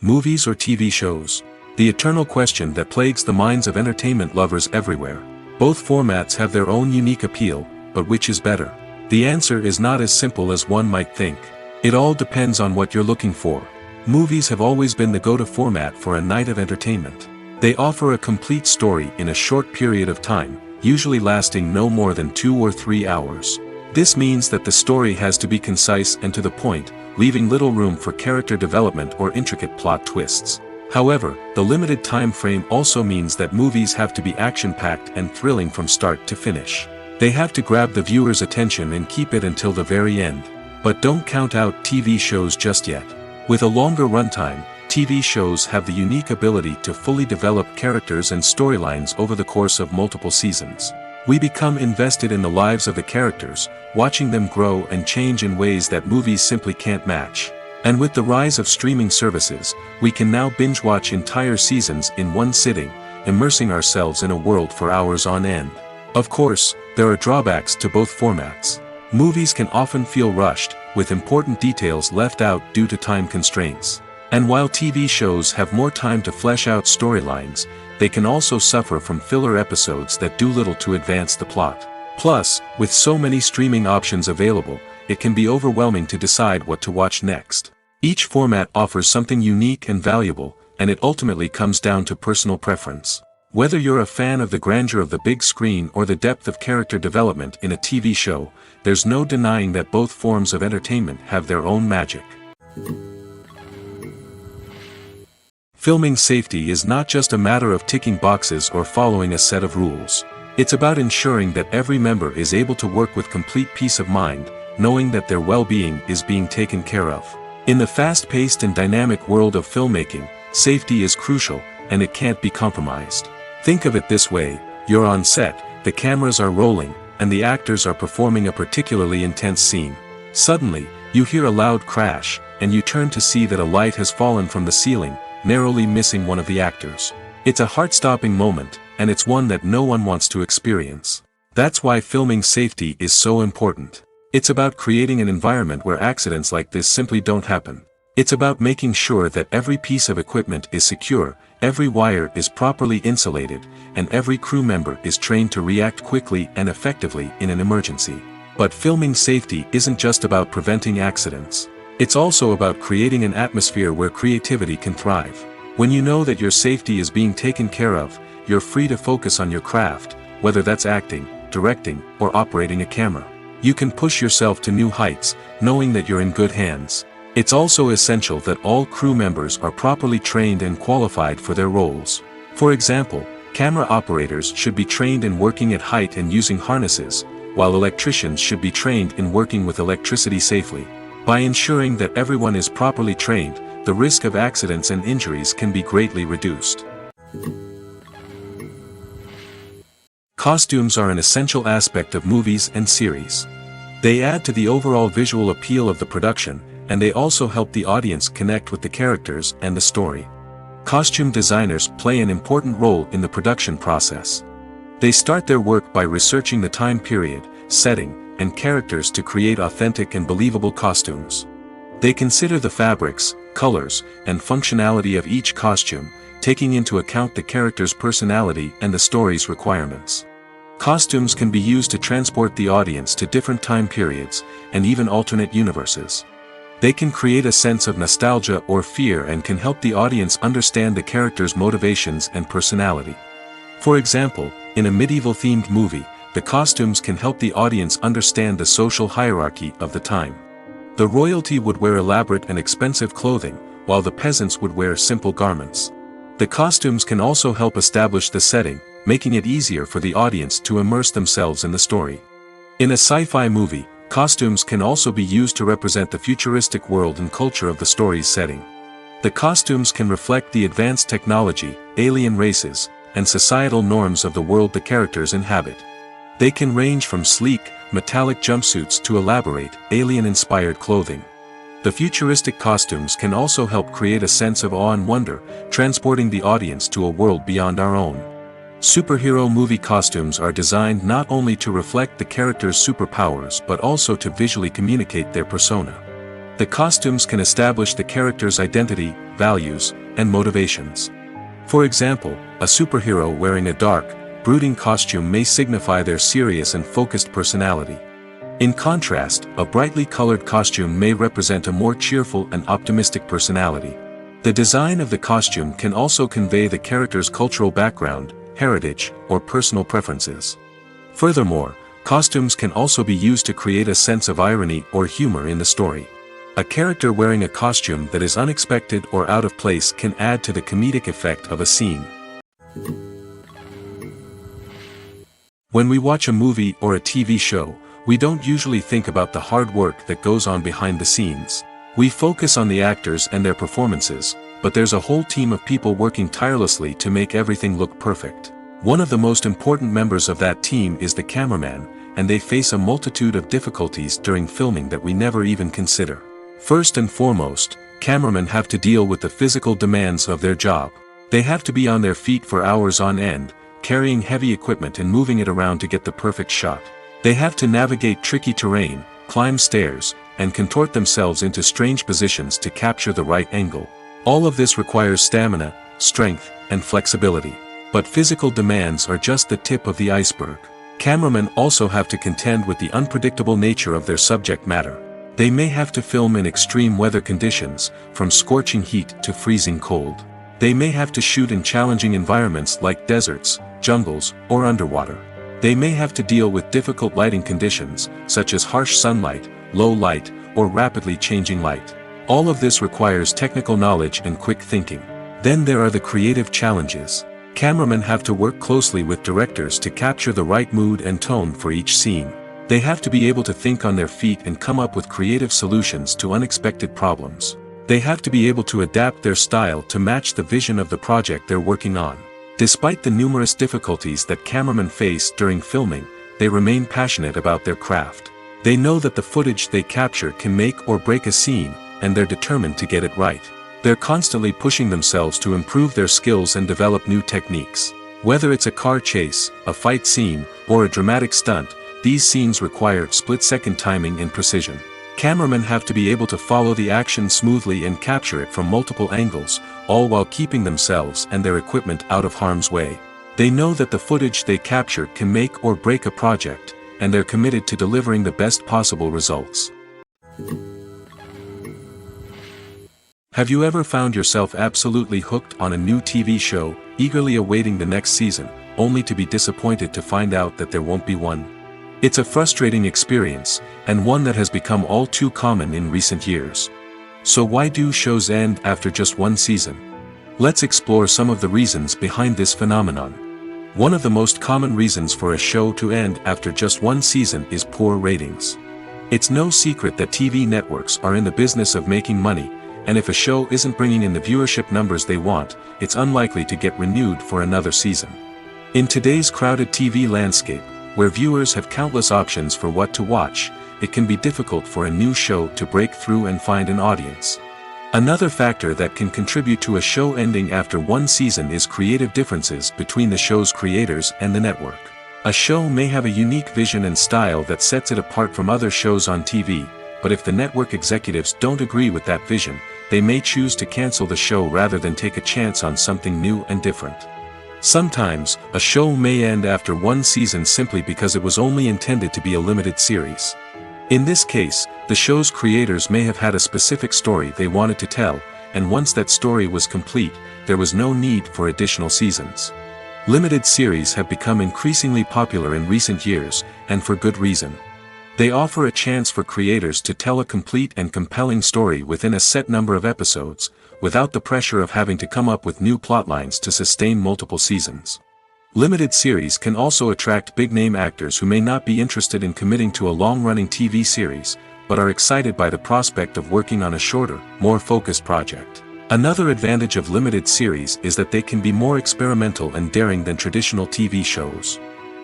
Movies or TV shows? The eternal question that plagues the minds of entertainment lovers everywhere. Both formats have their own unique appeal, but which is better? The answer is not as simple as one might think. It all depends on what you're looking for. Movies have always been the go-to format for a night of entertainment. They offer a complete story in a short period of time, usually lasting no more than 2 or 3 hours. This means that the story has to be concise and to the point, leaving little room for character development or intricate plot twists. However, the limited time frame also means that movies have to be action-packed and thrilling from start to finish. They have to grab the viewer's attention and keep it until the very end. But don't count out TV shows just yet. With a longer runtime, TV shows have the unique ability to fully develop characters and storylines over the course of multiple seasons. We become invested in the lives of the characters, watching them grow and change in ways that movies simply can't match. And with the rise of streaming services, we can now binge-watch entire seasons in one sitting, immersing ourselves in a world for hours on end. Of course, there are drawbacks to both formats. Movies can often feel rushed, with important details left out due to time constraints. And while TV shows have more time to flesh out storylines, they can also suffer from filler episodes that do little to advance the plot. Plus, with so many streaming options available, it can be overwhelming to decide what to watch next. Each format offers something unique and valuable, and it ultimately comes down to personal preference. Whether you're a fan of the grandeur of the big screen or the depth of character development in a TV show, there's no denying that both forms of entertainment have their own magic. Filming safety is not just a matter of ticking boxes or following a set of rules. It's about ensuring that every member is able to work with complete peace of mind, knowing that their well-being is being taken care of. In the fast-paced and dynamic world of filmmaking, safety is crucial, and it can't be compromised. Think of it this way: you're on set, the cameras are rolling, and the actors are performing a particularly intense scene. Suddenly, you hear a loud crash, and you turn to see that a light has fallen from the ceiling, narrowly missing one of the actors. It's a heart-stopping moment, and it's one that no one wants to experience. That's why filming safety is so important. It's about creating an environment where accidents like this simply don't happen. It's about making sure that every piece of equipment is secure, every wire is properly insulated, and every crew member is trained to react quickly and effectively in an emergency. But filming safety isn't just about preventing accidents. It's also about creating an atmosphere where creativity can thrive. When you know that your safety is being taken care of, you're free to focus on your craft, whether that's acting, directing, or operating a camera. You can push yourself to new heights, knowing that you're in good hands. It's also essential that all crew members are properly trained and qualified for their roles. For example, camera operators should be trained in working at height and using harnesses, while electricians should be trained in working with electricity safely. By ensuring that everyone is properly trained, the risk of accidents and injuries can be greatly reduced. Costumes are an essential aspect of movies and series. They add to the overall visual appeal of the production, and they also help the audience connect with the characters and the story. Costume designers play an important role in the production process. They start their work by researching the time period, setting, and characters to create authentic and believable costumes. They consider the fabrics, colors, and functionality of each costume, taking into account the character's personality and the story's requirements. Costumes can be used to transport the audience to different time periods, and even alternate universes. They can create a sense of nostalgia or fear and can help the audience understand the character's motivations and personality. For example, in a medieval-themed movie, the costumes can help the audience understand the social hierarchy of the time. The royalty would wear elaborate and expensive clothing, while the peasants would wear simple garments. The costumes can also help establish the setting, making it easier for the audience to immerse themselves in the story. In a sci-fi movie, costumes can also be used to represent the futuristic world and culture of the story's setting. The costumes can reflect the advanced technology, alien races, and societal norms of the world the characters inhabit. They can range from sleek, metallic jumpsuits to elaborate, alien-inspired clothing. The futuristic costumes can also help create a sense of awe and wonder, transporting the audience to a world beyond our own. Superhero movie costumes are designed not only to reflect the character's superpowers but also to visually communicate their persona. The costumes can establish the character's identity, values, and motivations. For example, a superhero wearing a dark, brooding costume may signify their serious and focused personality. In contrast, a brightly colored costume may represent a more cheerful and optimistic personality. The design of the costume can also convey the character's cultural background, heritage, or personal preferences. Furthermore, costumes can also be used to create a sense of irony or humor in the story. A character wearing a costume that is unexpected or out of place can add to the comedic effect of a scene. When we watch a movie or a TV show, we don't usually think about the hard work that goes on behind the scenes. We focus on the actors and their performances, but there's a whole team of people working tirelessly to make everything look perfect. One of the most important members of that team is the cameraman, and they face a multitude of difficulties during filming that we never even consider. First and foremost, cameramen have to deal with the physical demands of their job. They have to be on their feet for hours on end, carrying heavy equipment and moving it around to get the perfect shot. They have to navigate tricky terrain, climb stairs, and contort themselves into strange positions to capture the right angle. All of this requires stamina, strength, and flexibility. But physical demands are just the tip of the iceberg. Cameramen also have to contend with the unpredictable nature of their subject matter. They may have to film in extreme weather conditions, from scorching heat to freezing cold. They may have to shoot in challenging environments like deserts, jungles, or underwater. They may have to deal with difficult lighting conditions, such as harsh sunlight, low light, or rapidly changing light. All of this requires technical knowledge and quick thinking. Then there are the creative challenges. Cameramen have to work closely with directors to capture the right mood and tone for each scene. They have to be able to think on their feet and come up with creative solutions to unexpected problems. They have to be able to adapt their style to match the vision of the project they're working on. Despite the numerous difficulties that cameramen face during filming, they remain passionate about their craft. They know that the footage they capture can make or break a scene, and they're determined to get it right. They're constantly pushing themselves to improve their skills and develop new techniques. Whether it's a car chase, a fight scene, or a dramatic stunt, these scenes require split-second timing and precision. Cameramen have to be able to follow the action smoothly and capture it from multiple angles, all while keeping themselves and their equipment out of harm's way. They know that the footage they capture can make or break a project, and they're committed to delivering the best possible results. Have you ever found yourself absolutely hooked on a new TV show, eagerly awaiting the next season, only to be disappointed to find out that there won't be one? It's a frustrating experience, and one that has become all too common in recent years. So why do shows end after just one season? Let's explore some of the reasons behind this phenomenon. One of the most common reasons for a show to end after just one season is poor ratings. It's no secret that TV networks are in the business of making money, and if a show isn't bringing in the viewership numbers they want, it's unlikely to get renewed for another season. In today's crowded TV landscape, where viewers have countless options for what to watch, it can be difficult for a new show to break through and find an audience. Another factor that can contribute to a show ending after one season is creative differences between the show's creators and the network. A show may have a unique vision and style that sets it apart from other shows on TV, but if the network executives don't agree with that vision, they may choose to cancel the show rather than take a chance on something new and different. Sometimes, a show may end after one season simply because it was only intended to be a limited series. In this case, the show's creators may have had a specific story they wanted to tell, and once that story was complete, there was no need for additional seasons. Limited series have become increasingly popular in recent years, and for good reason. They offer a chance for creators to tell a complete and compelling story within a set number of episodes, without the pressure of having to come up with new plotlines to sustain multiple seasons. Limited series can also attract big-name actors who may not be interested in committing to a long-running TV series, but are excited by the prospect of working on a shorter, more focused project. Another advantage of limited series is that they can be more experimental and daring than traditional TV shows.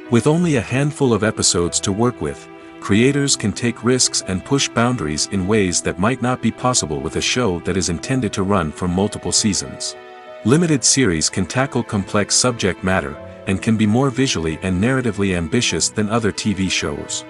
With only a handful of episodes to work with, creators can take risks and push boundaries in ways that might not be possible with a show that is intended to run for multiple seasons. Limited series can tackle complex subject matter, and can be more visually and narratively ambitious than other TV shows.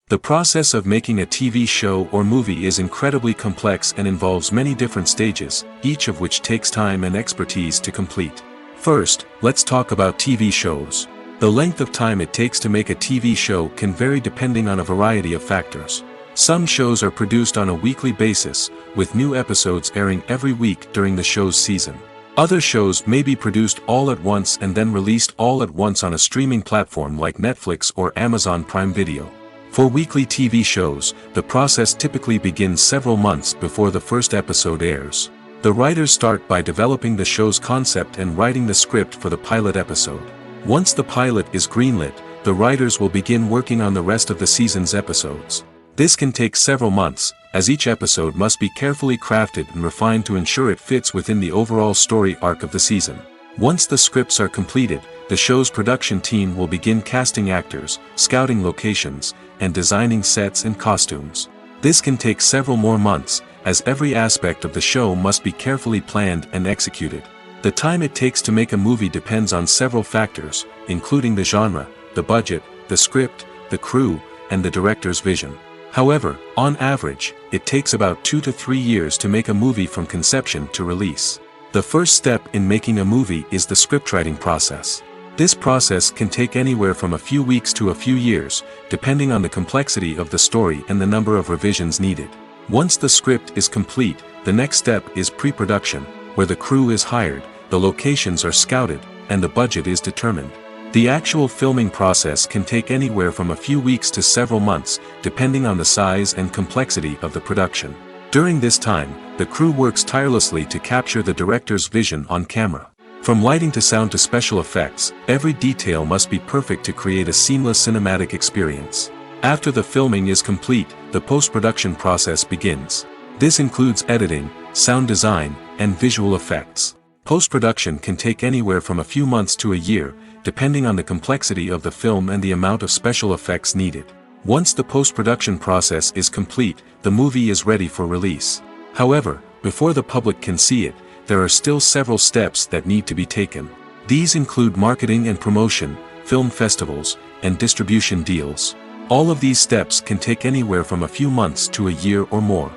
The process of making a TV show or movie is incredibly complex and involves many different stages, each of which takes time and expertise to complete. First, let's talk about TV shows. The length of time it takes to make a TV show can vary depending on a variety of factors. Some shows are produced on a weekly basis, with new episodes airing every week during the show's season. Other shows may be produced all at once and then released all at once on a streaming platform like Netflix or Amazon Prime Video. For weekly TV shows, the process typically begins several months before the first episode airs. The writers start by developing the show's concept and writing the script for the pilot episode. Once the pilot is greenlit, the writers will begin working on the rest of the season's episodes. This can take several months, as each episode must be carefully crafted and refined to ensure it fits within the overall story arc of the season. Once the scripts are completed, the show's production team will begin casting actors, scouting locations, and designing sets and costumes. This can take several more months, as every aspect of the show must be carefully planned and executed. The time it takes to make a movie depends on several factors, including the genre, the budget, the script, the crew, and the director's vision. However, on average, it takes about 2 to 3 years to make a movie from conception to release. The first step in making a movie is the scriptwriting process. This process can take anywhere from a few weeks to a few years, depending on the complexity of the story and the number of revisions needed. Once the script is complete, the next step is pre-production, where the crew is hired, the locations are scouted, and the budget is determined. The actual filming process can take anywhere from a few weeks to several months, depending on the size and complexity of the production. During this time, the crew works tirelessly to capture the director's vision on camera. From lighting to sound to special effects, every detail must be perfect to create a seamless cinematic experience. After the filming is complete, the post-production process begins. This includes editing, sound design, and visual effects. Post-production can take anywhere from a few months to a year, depending on the complexity of the film and the amount of special effects needed. Once the post-production process is complete, the movie is ready for release. However, before the public can see it, there are still several steps that need to be taken. These include marketing and promotion, film festivals, and distribution deals. All of these steps can take anywhere from a few months to a year or more.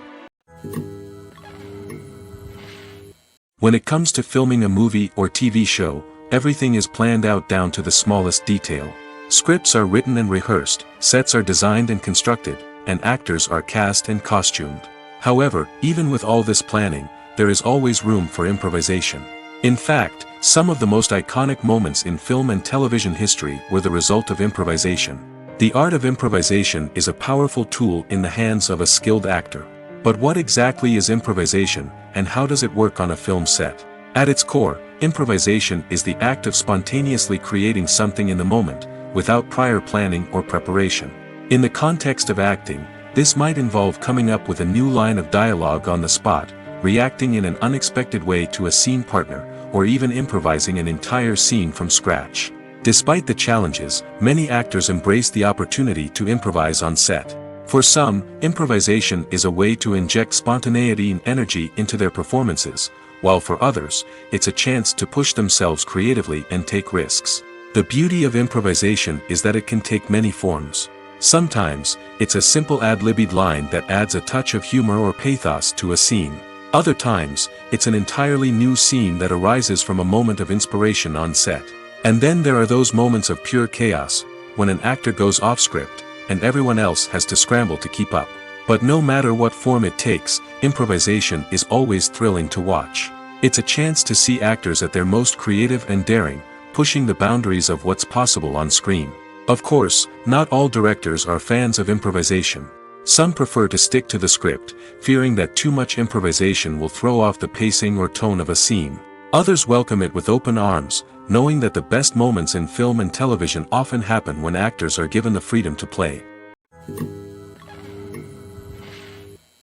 When it comes to filming a movie or TV show, everything is planned out down to the smallest detail. Scripts are written and rehearsed, sets are designed and constructed, and actors are cast and costumed. However, even with all this planning, there is always room for improvisation. In fact, some of the most iconic moments in film and television history were the result of improvisation. The art of improvisation is a powerful tool in the hands of a skilled actor. But what exactly is improvisation, and how does it work on a film set? At its core, improvisation is the act of spontaneously creating something in the moment, without prior planning or preparation. In the context of acting, this might involve coming up with a new line of dialogue on the spot, reacting in an unexpected way to a scene partner, or even improvising an entire scene from scratch. Despite the challenges, many actors embrace the opportunity to improvise on set. For some, improvisation is a way to inject spontaneity and energy into their performances, while for others, it's a chance to push themselves creatively and take risks. The beauty of improvisation is that it can take many forms. Sometimes, it's a simple ad-libbed line that adds a touch of humor or pathos to a scene. Other times, it's an entirely new scene that arises from a moment of inspiration on set. And then there are those moments of pure chaos, when an actor goes off script, and everyone else has to scramble to keep up. But no matter what form it takes, improvisation is always thrilling to watch. It's a chance to see actors at their most creative and daring, pushing the boundaries of what's possible on screen. Of course, not all directors are fans of improvisation. Some prefer to stick to the script, fearing that too much improvisation will throw off the pacing or tone of a scene. Others welcome it with open arms, knowing that the best moments in film and television often happen when actors are given the freedom to play.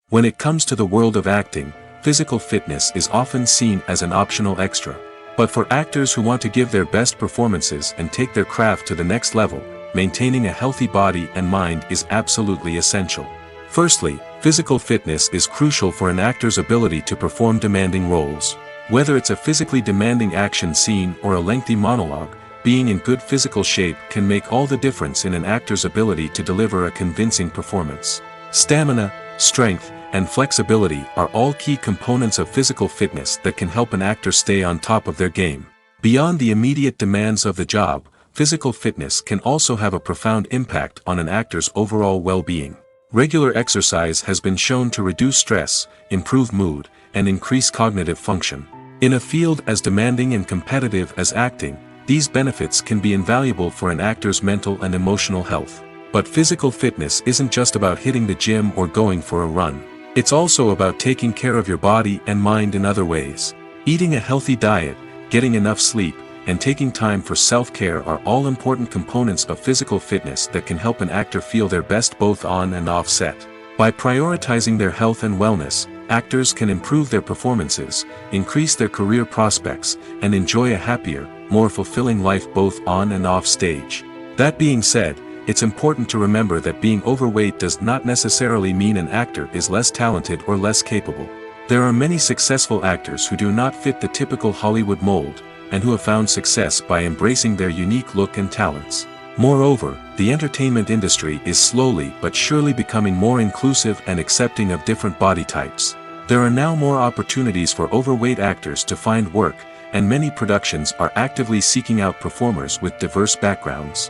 When it comes to the world of acting, physical fitness is often seen as an optional extra. But for actors who want to give their best performances and take their craft to the next level, maintaining a healthy body and mind is absolutely essential. Firstly, physical fitness is crucial for an actor's ability to perform demanding roles. Whether it's a physically demanding action scene or a lengthy monologue, being in good physical shape can make all the difference in an actor's ability to deliver a convincing performance. Stamina, strength, and flexibility are all key components of physical fitness that can help an actor stay on top of their game. Beyond the immediate demands of the job, physical fitness can also have a profound impact on an actor's overall well-being. Regular exercise has been shown to reduce stress, improve mood, and increase cognitive function. In a field as demanding and competitive as acting, these benefits can be invaluable for an actor's mental and emotional health. But physical fitness isn't just about hitting the gym or going for a run. It's also about taking care of your body and mind in other ways. Eating a healthy diet, getting enough sleep, and taking time for self-care are all important components of physical fitness that can help an actor feel their best both on and off set. By prioritizing their health and wellness, actors can improve their performances, increase their career prospects, and enjoy a happier, more fulfilling life both on and off stage. That being said, it's important to remember that being overweight does not necessarily mean an actor is less talented or less capable. There are many successful actors who do not fit the typical Hollywood mold, and who have found success by embracing their unique look and talents. Moreover, the entertainment industry is slowly but surely becoming more inclusive and accepting of different body types. There are now more opportunities for overweight actors to find work, and many productions are actively seeking out performers with diverse backgrounds.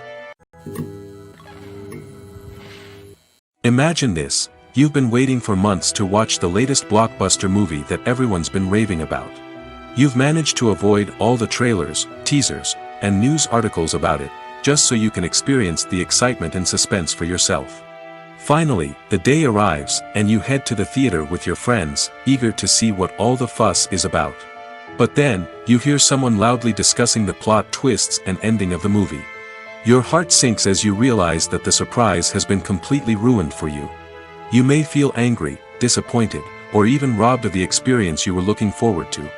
Imagine this: you've been waiting for months to watch the latest blockbuster movie that everyone's been raving about. You've managed to avoid all the trailers, teasers, and news articles about it, just so you can experience the excitement and suspense for yourself. Finally, the day arrives, and you head to the theater with your friends, eager to see what all the fuss is about. But then, you hear someone loudly discussing the plot twists and ending of the movie. Your heart sinks as you realize that the surprise has been completely ruined for you. You may feel angry, disappointed, or even robbed of the experience you were looking forward to.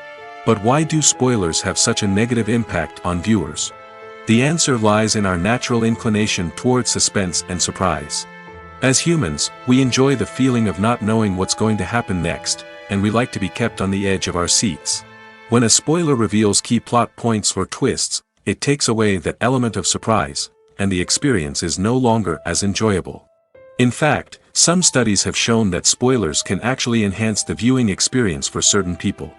But why do spoilers have such a negative impact on viewers? The answer lies in our natural inclination toward suspense and surprise. As humans, we enjoy the feeling of not knowing what's going to happen next, and we like to be kept on the edge of our seats. When a spoiler reveals key plot points or twists, it takes away that element of surprise, and the experience is no longer as enjoyable. In fact, some studies have shown that spoilers can actually enhance the viewing experience for certain people.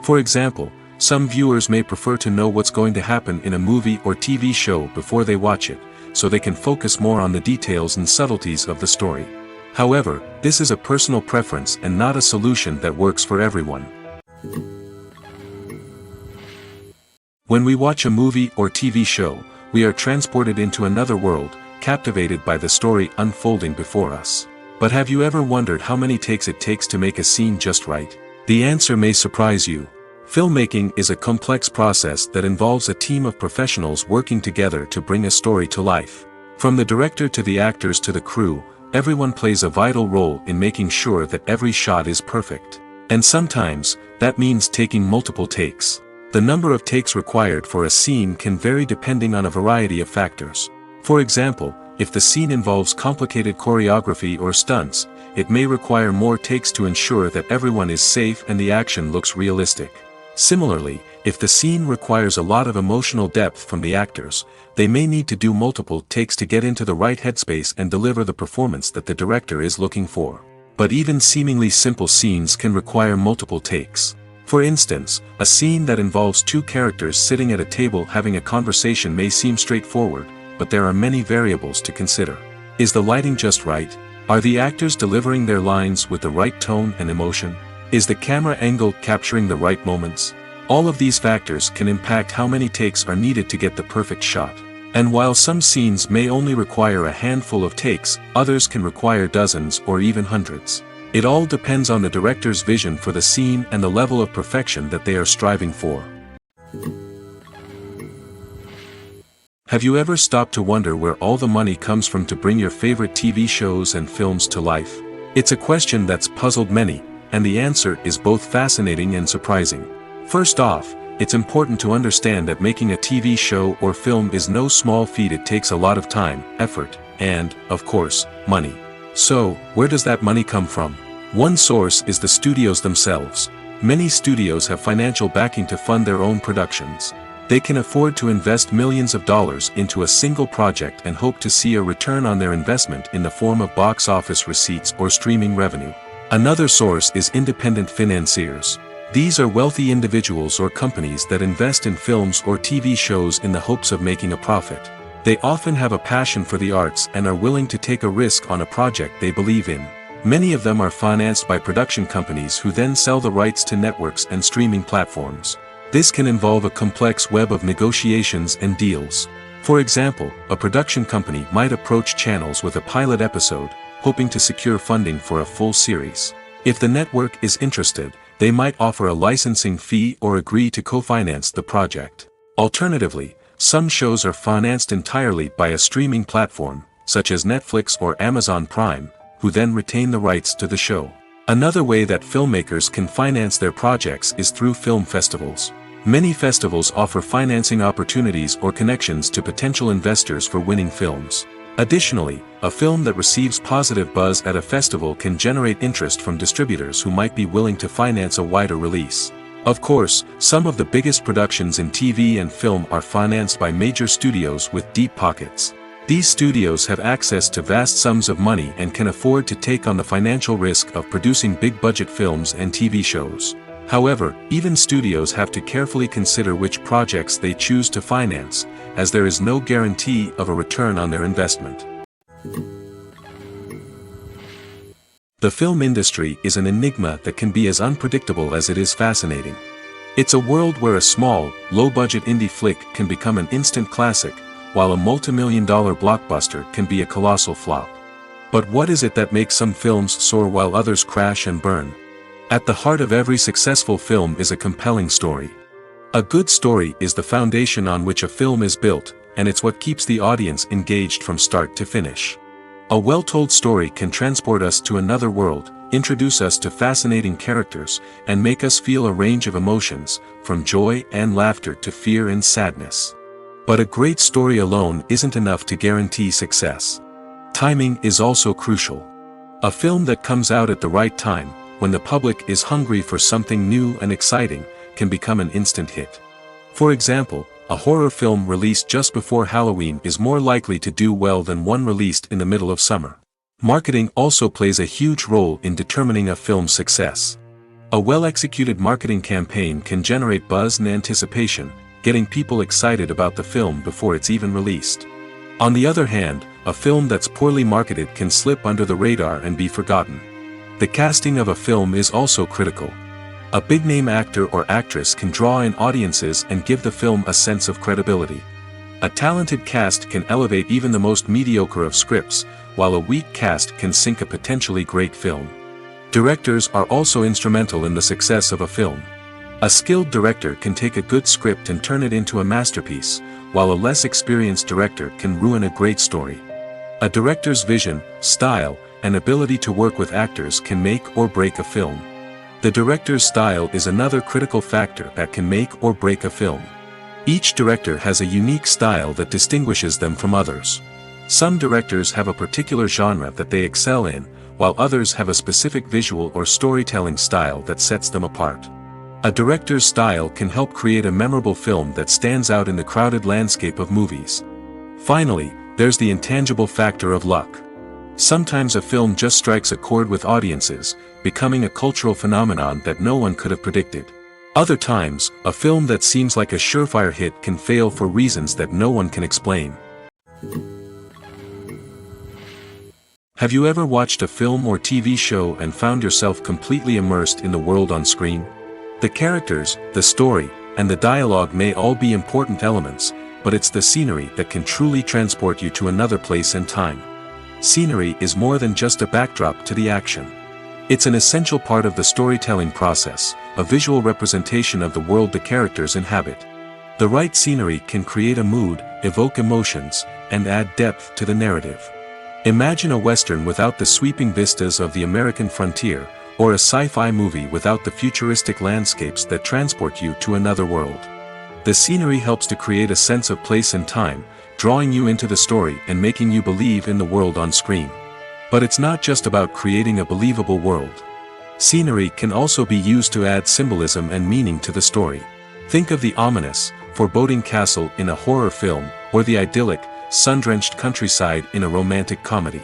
For example, some viewers may prefer to know what's going to happen in a movie or TV show before they watch it, so they can focus more on the details and subtleties of the story. However, this is a personal preference and not a solution that works for everyone. When we watch a movie or TV show, we are transported into another world, captivated by the story unfolding before us. But have you ever wondered how many takes it takes to make a scene just right? The answer may surprise you. Filmmaking is a complex process that involves a team of professionals working together to bring a story to life. From the director to the actors to the crew, everyone plays a vital role in making sure that every shot is perfect. And sometimes, that means taking multiple takes. The number of takes required for a scene can vary depending on a variety of factors. For example, if the scene involves complicated choreography or stunts, it may require more takes to ensure that everyone is safe and the action looks realistic. Similarly, if the scene requires a lot of emotional depth from the actors, they may need to do multiple takes to get into the right headspace and deliver the performance that the director is looking for. But even seemingly simple scenes can require multiple takes. For instance, a scene that involves two characters sitting at a table having a conversation may seem straightforward, but there are many variables to consider. Is the lighting just right? Are the actors delivering their lines with the right tone and emotion? Is the camera angle capturing the right moments? All of these factors can impact how many takes are needed to get the perfect shot. And while some scenes may only require a handful of takes, others can require dozens or even hundreds. It all depends on the director's vision for the scene and the level of perfection that they are striving for. Have you ever stopped to wonder where all the money comes from to bring your favorite TV shows and films to life? It's a question that's puzzled many, and the answer is both fascinating and surprising. First off, it's important to understand that making a TV show or film is no small feat. It takes a lot of time, effort, and, of course, money. So, where does that money come from? One source is the studios themselves. Many studios have financial backing to fund their own productions. They can afford to invest millions of dollars into a single project and hope to see a return on their investment in the form of box office receipts or streaming revenue. Another source is independent financiers. These are wealthy individuals or companies that invest in films or TV shows in the hopes of making a profit. They often have a passion for the arts and are willing to take a risk on a project they believe in. Many of them are financed by production companies who then sell the rights to networks and streaming platforms. This can involve a complex web of negotiations and deals. For example, a production company might approach channels with a pilot episode, hoping to secure funding for a full series. If the network is interested, they might offer a licensing fee or agree to co-finance the project. Alternatively, some shows are financed entirely by a streaming platform, such as Netflix or Amazon Prime, who then retain the rights to the show. Another way that filmmakers can finance their projects is through film festivals. Many festivals offer financing opportunities or connections to potential investors for winning films. Additionally, a film that receives positive buzz at a festival can generate interest from distributors who might be willing to finance a wider release. Of course, some of the biggest productions in TV and film are financed by major studios with deep pockets. These studios have access to vast sums of money and can afford to take on the financial risk of producing big-budget films and TV shows. However, even studios have to carefully consider which projects they choose to finance, as there is no guarantee of a return on their investment. The film industry is an enigma that can be as unpredictable as it is fascinating. It's a world where a small, low-budget indie flick can become an instant classic, while a multi-million-dollar blockbuster can be a colossal flop. But what is it that makes some films soar while others crash and burn? At the heart of every successful film is a compelling story. A good story is the foundation on which a film is built, and it's what keeps the audience engaged from start to finish. A well-told story can transport us to another world, introduce us to fascinating characters, and make us feel a range of emotions, from joy and laughter to fear and sadness. But a great story alone isn't enough to guarantee success. Timing is also crucial. A film that comes out at the right time, when the public is hungry for something new and exciting, can become an instant hit. For example, a horror film released just before Halloween is more likely to do well than one released in the middle of summer. Marketing also plays a huge role in determining a film's success. A well-executed marketing campaign can generate buzz and anticipation, getting people excited about the film before it's even released. On the other hand, a film that's poorly marketed can slip under the radar and be forgotten. The casting of a film is also critical. A big-name actor or actress can draw in audiences and give the film a sense of credibility. A talented cast can elevate even the most mediocre of scripts, while a weak cast can sink a potentially great film. Directors are also instrumental in the success of a film. A skilled director can take a good script and turn it into a masterpiece, while a less experienced director can ruin a great story. A director's vision, style, and ability to work with actors can make or break a film. The director's style is another critical factor that can make or break a film. Each director has a unique style that distinguishes them from others. Some directors have a particular genre that they excel in, while others have a specific visual or storytelling style that sets them apart. A director's style can help create a memorable film that stands out in the crowded landscape of movies. Finally, there's the intangible factor of luck. Sometimes a film just strikes a chord with audiences, becoming a cultural phenomenon that no one could have predicted. Other times, a film that seems like a surefire hit can fail for reasons that no one can explain. Have you ever watched a film or TV show and found yourself completely immersed in the world on screen? The characters, the story, and the dialogue may all be important elements, but it's the scenery that can truly transport you to another place and time. Scenery is more than just a backdrop to the action. It's an essential part of the storytelling process, a visual representation of the world the characters inhabit. The right scenery can create a mood, evoke emotions, and add depth to the narrative. Imagine a Western without the sweeping vistas of the American frontier, or a sci-fi movie without the futuristic landscapes that transport you to another world. The scenery helps to create a sense of place and time, drawing you into the story and making you believe in the world on screen. But it's not just about creating a believable world. Scenery can also be used to add symbolism and meaning to the story. Think of the ominous, foreboding castle in a horror film, or the idyllic, sun-drenched countryside in a romantic comedy.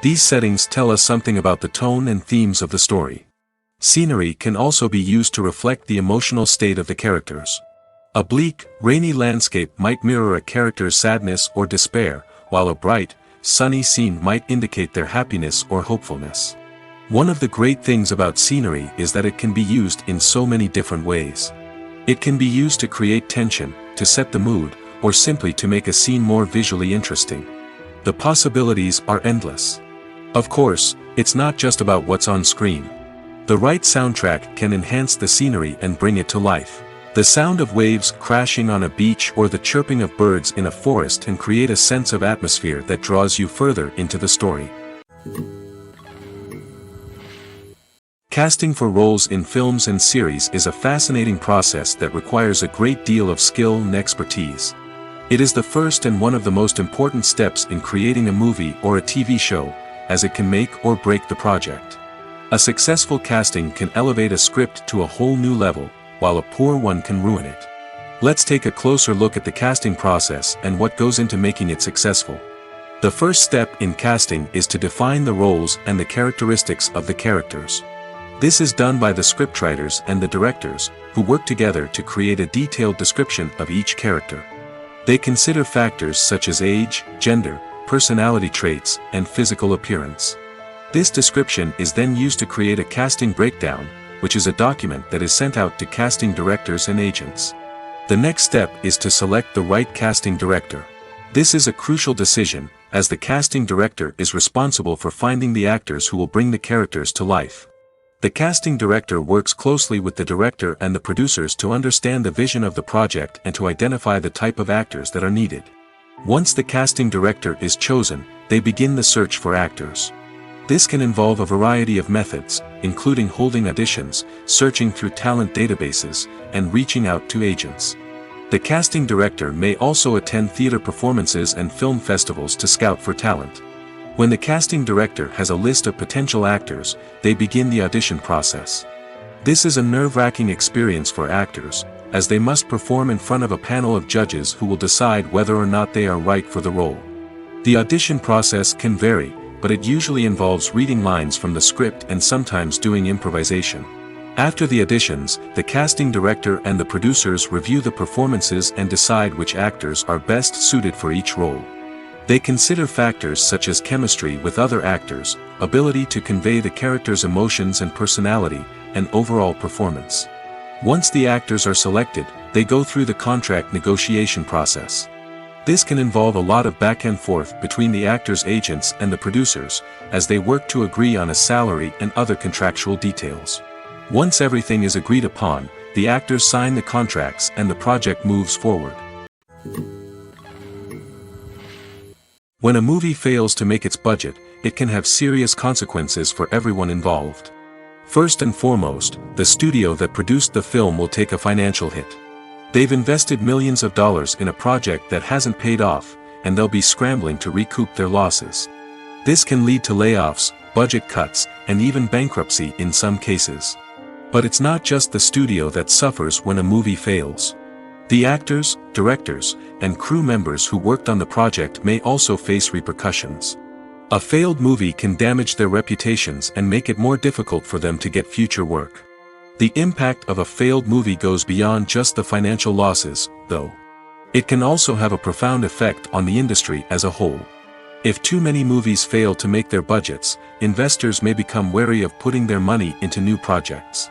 These settings tell us something about the tone and themes of the story. Scenery can also be used to reflect the emotional state of the characters. A bleak, rainy landscape might mirror a character's sadness or despair, while a bright, sunny scene might indicate their happiness or hopefulness. One of the great things about scenery is that it can be used in so many different ways. It can be used to create tension, to set the mood, or simply to make a scene more visually interesting. The possibilities are endless. Of course, it's not just about what's on screen. The right soundtrack can enhance the scenery and bring it to life. The sound of waves crashing on a beach or the chirping of birds in a forest can create a sense of atmosphere that draws you further into the story. Casting for roles in films and series is a fascinating process that requires a great deal of skill and expertise. It is the first and one of the most important steps in creating a movie or a TV show, as it can make or break the project. A successful casting can elevate a script to a whole new level, while a poor one can ruin it. Let's take a closer look at the casting process and what goes into making it successful. The first step in casting is to define the roles and the characteristics of the characters. This is done by the scriptwriters and the directors, who work together to create a detailed description of each character. They consider factors such as age, gender, personality traits, and physical appearance. This description is then used to create a casting breakdown, which is a document that is sent out to casting directors and agents. The next step is to select the right casting director. This is a crucial decision, as the casting director is responsible for finding the actors who will bring the characters to life. The casting director works closely with the director and the producers to understand the vision of the project and to identify the type of actors that are needed. Once the casting director is chosen, they begin the search for actors. This can involve a variety of methods, including holding auditions, searching through talent databases, and reaching out to agents. The casting director may also attend theater performances and film festivals to scout for talent. When the casting director has a list of potential actors, they begin the audition process. This is a nerve-wracking experience for actors, as they must perform in front of a panel of judges who will decide whether or not they are right for the role. The audition process can vary, but it usually involves reading lines from the script and sometimes doing improvisation. After the auditions, the casting director and the producers review the performances and decide which actors are best suited for each role. They consider factors such as chemistry with other actors, ability to convey the character's emotions and personality, and overall performance. Once the actors are selected, they go through the contract negotiation process. This can involve a lot of back and forth between the actors' agents and the producers, as they work to agree on a salary and other contractual details. Once everything is agreed upon, the actors sign the contracts and the project moves forward. When a movie fails to make its budget, it can have serious consequences for everyone involved. First and foremost, the studio that produced the film will take a financial hit. They've invested millions of dollars in a project that hasn't paid off, and they'll be scrambling to recoup their losses. This can lead to layoffs, budget cuts, and even bankruptcy in some cases. But it's not just the studio that suffers when a movie fails. The actors, directors, and crew members who worked on the project may also face repercussions. A failed movie can damage their reputations and make it more difficult for them to get future work. The impact of a failed movie goes beyond just the financial losses, though. It can also have a profound effect on the industry as a whole. If too many movies fail to make their budgets, investors may become wary of putting their money into new projects.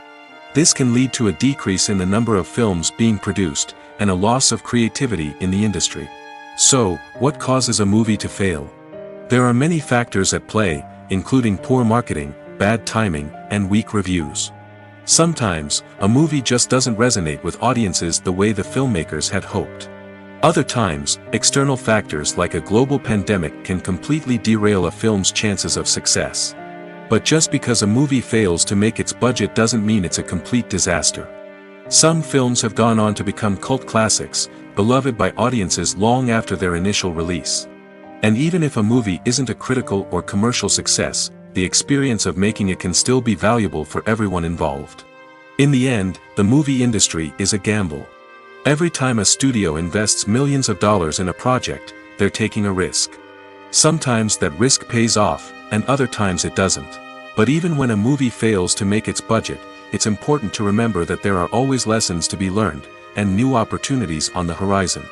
This can lead to a decrease in the number of films being produced, and a loss of creativity in the industry. So, what causes a movie to fail? There are many factors at play, including poor marketing, bad timing, and weak reviews. Sometimes, a movie just doesn't resonate with audiences the way the filmmakers had hoped. Other times, external factors like a global pandemic can completely derail a film's chances of success. But just because a movie fails to make its budget doesn't mean it's a complete disaster. Some films have gone on to become cult classics, beloved by audiences long after their initial release. And even if a movie isn't a critical or commercial success, the experience of making it can still be valuable for everyone involved. In the end, the movie industry is a gamble. Every time a studio invests millions of dollars in a project, they're taking a risk. Sometimes that risk pays off, and other times it doesn't. But even when a movie fails to make its budget, it's important to remember that there are always lessons to be learned, and new opportunities on the horizon.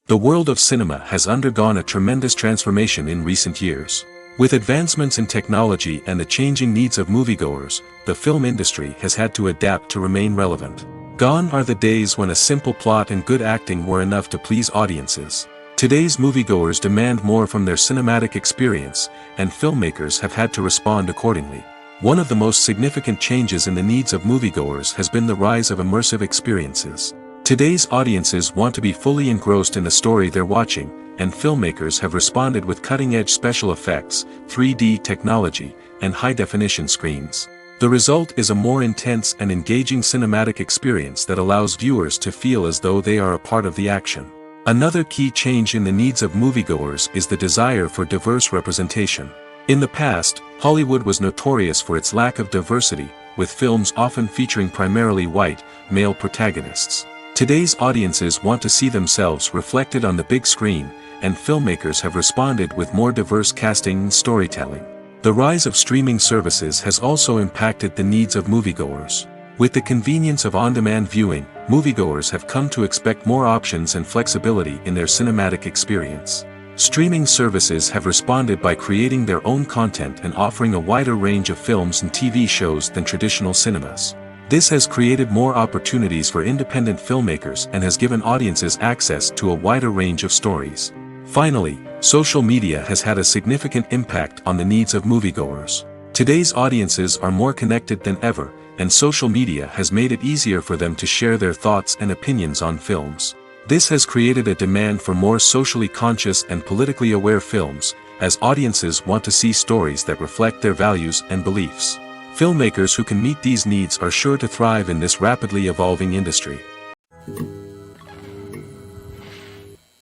The world of cinema has undergone a tremendous transformation in recent years. With advancements in technology and the changing needs of moviegoers, the film industry has had to adapt to remain relevant. Gone are the days when a simple plot and good acting were enough to please audiences. Today's moviegoers demand more from their cinematic experience, and filmmakers have had to respond accordingly. One of the most significant changes in the needs of moviegoers has been the rise of immersive experiences. Today's audiences want to be fully engrossed in the story they're watching, and filmmakers have responded with cutting-edge special effects, 3D technology, and high-definition screens. The result is a more intense and engaging cinematic experience that allows viewers to feel as though they are a part of the action. Another key change in the needs of moviegoers is the desire for diverse representation. In the past, Hollywood was notorious for its lack of diversity, with films often featuring primarily white, male protagonists. Today's audiences want to see themselves reflected on the big screen, and filmmakers have responded with more diverse casting and storytelling. The rise of streaming services has also impacted the needs of moviegoers. With the convenience of on-demand viewing, moviegoers have come to expect more options and flexibility in their cinematic experience. Streaming services have responded by creating their own content and offering a wider range of films and TV shows than traditional cinemas. This has created more opportunities for independent filmmakers and has given audiences access to a wider range of stories. Finally, social media has had a significant impact on the needs of moviegoers. Today's audiences are more connected than ever, and social media has made it easier for them to share their thoughts and opinions on films. This has created a demand for more socially conscious and politically aware films, as audiences want to see stories that reflect their values and beliefs. Filmmakers who can meet these needs are sure to thrive in this rapidly evolving industry.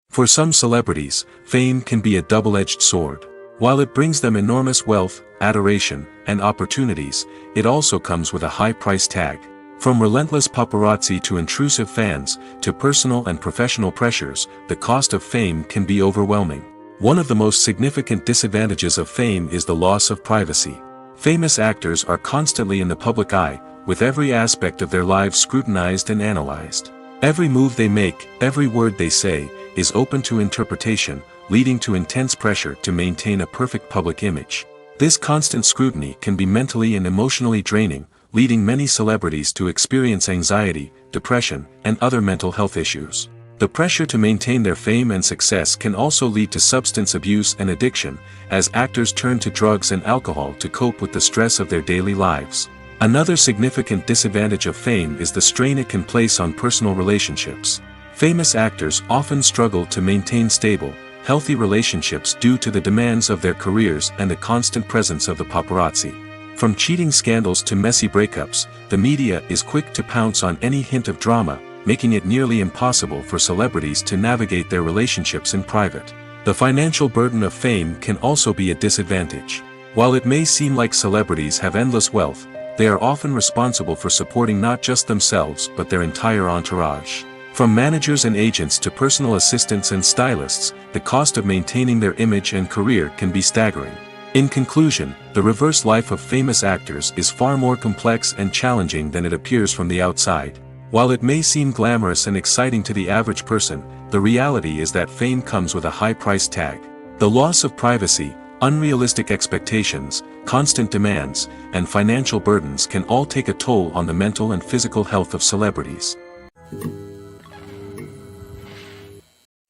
For some celebrities, fame can be a double-edged sword. While it brings them enormous wealth, adoration, and opportunities, it also comes with a high price tag. From relentless paparazzi to intrusive fans, to personal and professional pressures, the cost of fame can be overwhelming. One of the most significant disadvantages of fame is the loss of privacy. Famous actors are constantly in the public eye, with every aspect of their lives scrutinized and analyzed. Every move they make, every word they say, is open to interpretation, leading to intense pressure to maintain a perfect public image. This constant scrutiny can be mentally and emotionally draining, leading many celebrities to experience anxiety, depression, and other mental health issues. The pressure to maintain their fame and success can also lead to substance abuse and addiction, as actors turn to drugs and alcohol to cope with the stress of their daily lives. Another significant disadvantage of fame is the strain it can place on personal relationships. Famous actors often struggle to maintain stable, healthy relationships due to the demands of their careers and the constant presence of the paparazzi. From cheating scandals to messy breakups, the media is quick to pounce on any hint of drama, making it nearly impossible for celebrities to navigate their relationships in private. The financial burden of fame can also be a disadvantage. While it may seem like celebrities have endless wealth, they are often responsible for supporting not just themselves but their entire entourage. From managers and agents to personal assistants and stylists, the cost of maintaining their image and career can be staggering. In conclusion, the reverse life of famous actors is far more complex and challenging than it appears from the outside. While it may seem glamorous and exciting to the average person, the reality is that fame comes with a high price tag. The loss of privacy, unrealistic expectations, constant demands, and financial burdens can all take a toll on the mental and physical health of celebrities.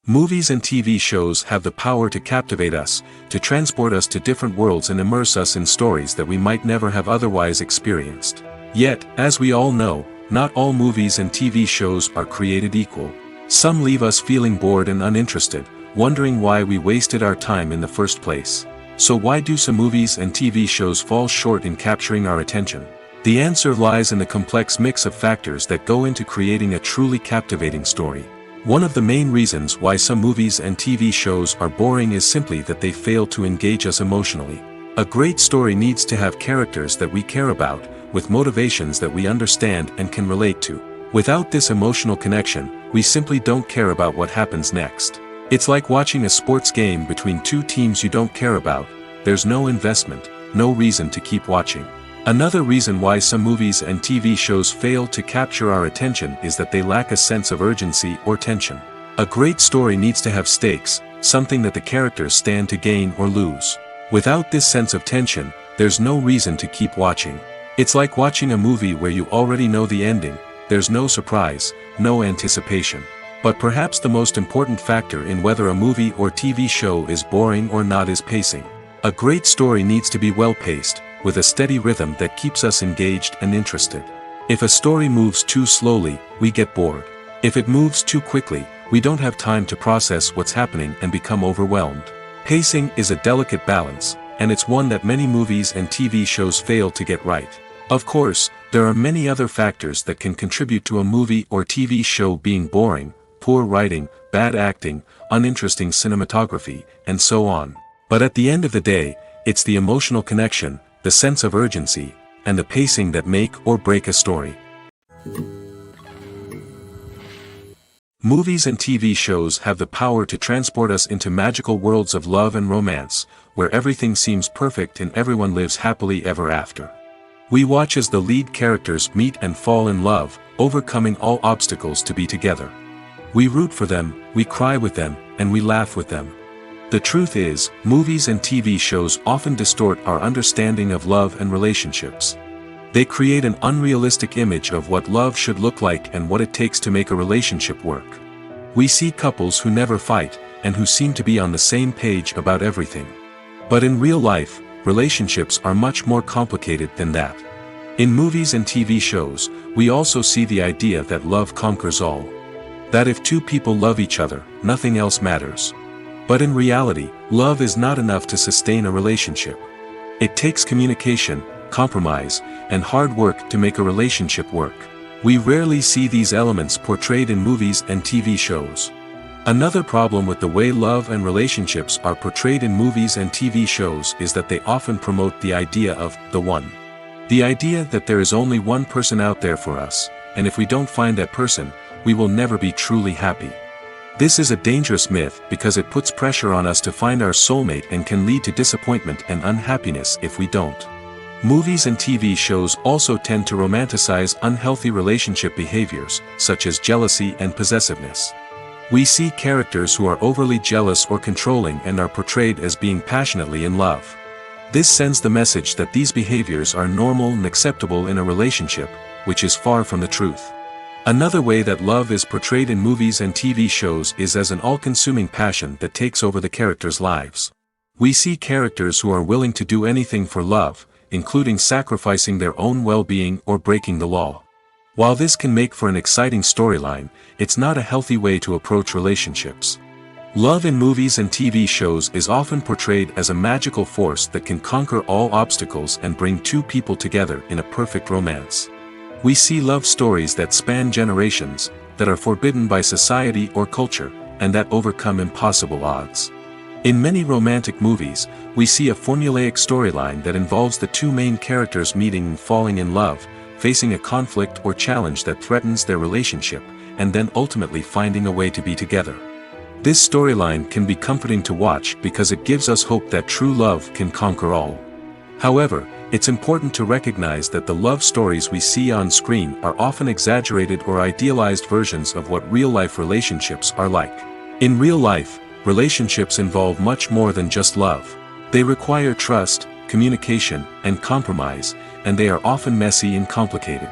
Movies and TV shows have the power to captivate us, to transport us to different worlds and immerse us in stories that we might never have otherwise experienced. Yet, as we all know, not all movies and TV shows are created equal. Some leave us feeling bored and uninterested, wondering why we wasted our time in the first place. So why do some movies and TV shows fall short in capturing our attention? The answer lies in the complex mix of factors that go into creating a truly captivating story. One of the main reasons why some movies and TV shows are boring is simply that they fail to engage us emotionally. A great story needs to have characters that we care about, with motivations that we understand and can relate to. Without this emotional connection, we simply don't care about what happens next. It's like watching a sports game between two teams you don't care about. There's no investment, no reason to keep watching. Another reason why some movies and TV shows fail to capture our attention is that they lack a sense of urgency or tension. A great story needs to have stakes, something that the characters stand to gain or lose. Without this sense of tension, there's no reason to keep watching. It's like watching a movie where you already know the ending. There's no surprise, no anticipation. But perhaps the most important factor in whether a movie or TV show is boring or not is pacing. A great story needs to be well-paced, with a steady rhythm that keeps us engaged and interested. If a story moves too slowly, we get bored. If it moves too quickly, we don't have time to process what's happening and become overwhelmed. Pacing is a delicate balance, and it's one that many movies and TV shows fail to get right. Of course, there are many other factors that can contribute to a movie or TV show being boring: poor writing, bad acting, uninteresting cinematography, and so on. But at the end of the day, it's the emotional connection, the sense of urgency, and the pacing that make or break a story. Movies and TV shows have the power to transport us into magical worlds of love and romance, where everything seems perfect and everyone lives happily ever after. We watch as the lead characters meet and fall in love, overcoming all obstacles to be together. We root for them, we cry with them, and we laugh with them. The truth is, movies and TV shows often distort our understanding of love and relationships. They create an unrealistic image of what love should look like and what it takes to make a relationship work. We see couples who never fight, and who seem to be on the same page about everything. But in real life, relationships are much more complicated than that. In movies and TV shows, we also see the idea that love conquers all. That if two people love each other, nothing else matters. But in reality, love is not enough to sustain a relationship. It takes communication, compromise, and hard work to make a relationship work. We rarely see these elements portrayed in movies and TV shows. Another problem with the way love and relationships are portrayed in movies and TV shows is that they often promote the idea of the one. The idea that there is only one person out there for us, and if we don't find that person, we will never be truly happy. This is a dangerous myth because it puts pressure on us to find our soulmate and can lead to disappointment and unhappiness if we don't. Movies and TV shows also tend to romanticize unhealthy relationship behaviors, such as jealousy and possessiveness. We see characters who are overly jealous or controlling and are portrayed as being passionately in love. This sends the message that these behaviors are normal and acceptable in a relationship, which is far from the truth. Another way that love is portrayed in movies and TV shows is as an all-consuming passion that takes over the characters' lives. We see characters who are willing to do anything for love, including sacrificing their own well-being or breaking the law. While this can make for an exciting storyline, it's not a healthy way to approach relationships. Love in movies and TV shows is often portrayed as a magical force that can conquer all obstacles and bring two people together in a perfect romance. We see love stories that span generations, that are forbidden by society or culture, and that overcome impossible odds. In many romantic movies, we see a formulaic storyline that involves the two main characters meeting and falling in love, facing a conflict or challenge that threatens their relationship, and then ultimately finding a way to be together. This storyline can be comforting to watch because it gives us hope that true love can conquer all. However, it's important to recognize that the love stories we see on screen are often exaggerated or idealized versions of what real-life relationships are like. In real life, relationships involve much more than just love. They require trust, communication, and compromise, and they are often messy and complicated.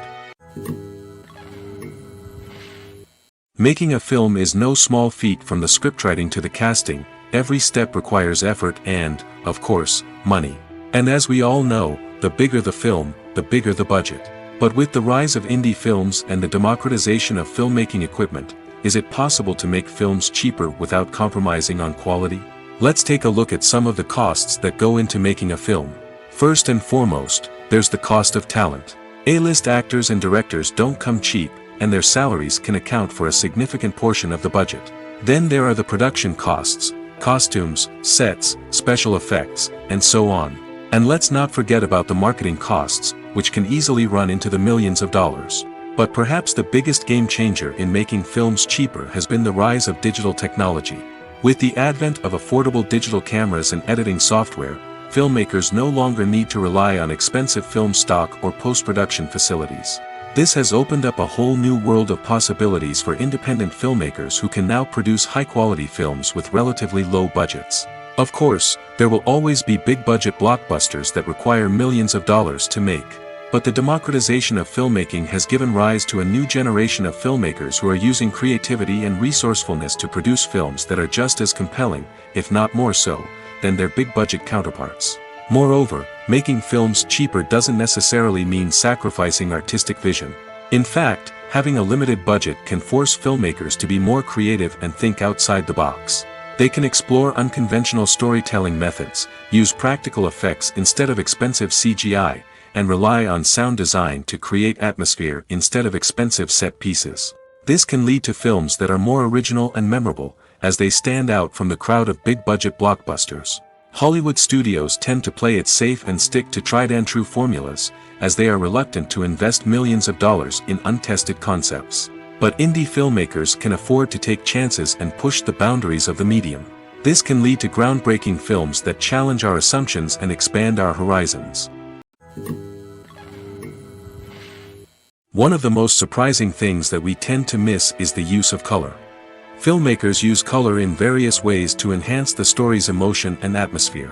Making a film is no small feat. From the scriptwriting to the casting, every step requires effort and, of course, money. And as we all know, the bigger the film, the bigger the budget. But with the rise of indie films and the democratization of filmmaking equipment, is it possible to make films cheaper without compromising on quality? Let's take a look at some of the costs that go into making a film. First and foremost, there's the cost of talent. A-list actors and directors don't come cheap, and their salaries can account for a significant portion of the budget. Then there are the production costs, costumes, sets, special effects, and so on. And let's not forget about the marketing costs, which can easily run into the millions of dollars. But perhaps the biggest game changer in making films cheaper has been the rise of digital technology. With the advent of affordable digital cameras and editing software, filmmakers no longer need to rely on expensive film stock or post-production facilities. This has opened up a whole new world of possibilities for independent filmmakers who can now produce high-quality films with relatively low budgets. Of course, there will always be big-budget blockbusters that require millions of dollars to make. But the democratization of filmmaking has given rise to a new generation of filmmakers who are using creativity and resourcefulness to produce films that are just as compelling, if not more so, than their big-budget counterparts. Moreover, making films cheaper doesn't necessarily mean sacrificing artistic vision. In fact, having a limited budget can force filmmakers to be more creative and think outside the box. They can explore unconventional storytelling methods, use practical effects instead of expensive CGI, and rely on sound design to create atmosphere instead of expensive set pieces. This can lead to films that are more original and memorable, as they stand out from the crowd of big-budget blockbusters. Hollywood studios tend to play it safe and stick to tried-and-true formulas, as they are reluctant to invest millions of dollars in untested concepts. But indie filmmakers can afford to take chances and push the boundaries of the medium. This can lead to groundbreaking films that challenge our assumptions and expand our horizons. One of the most surprising things that we tend to miss is the use of color. Filmmakers use color in various ways to enhance the story's emotion and atmosphere.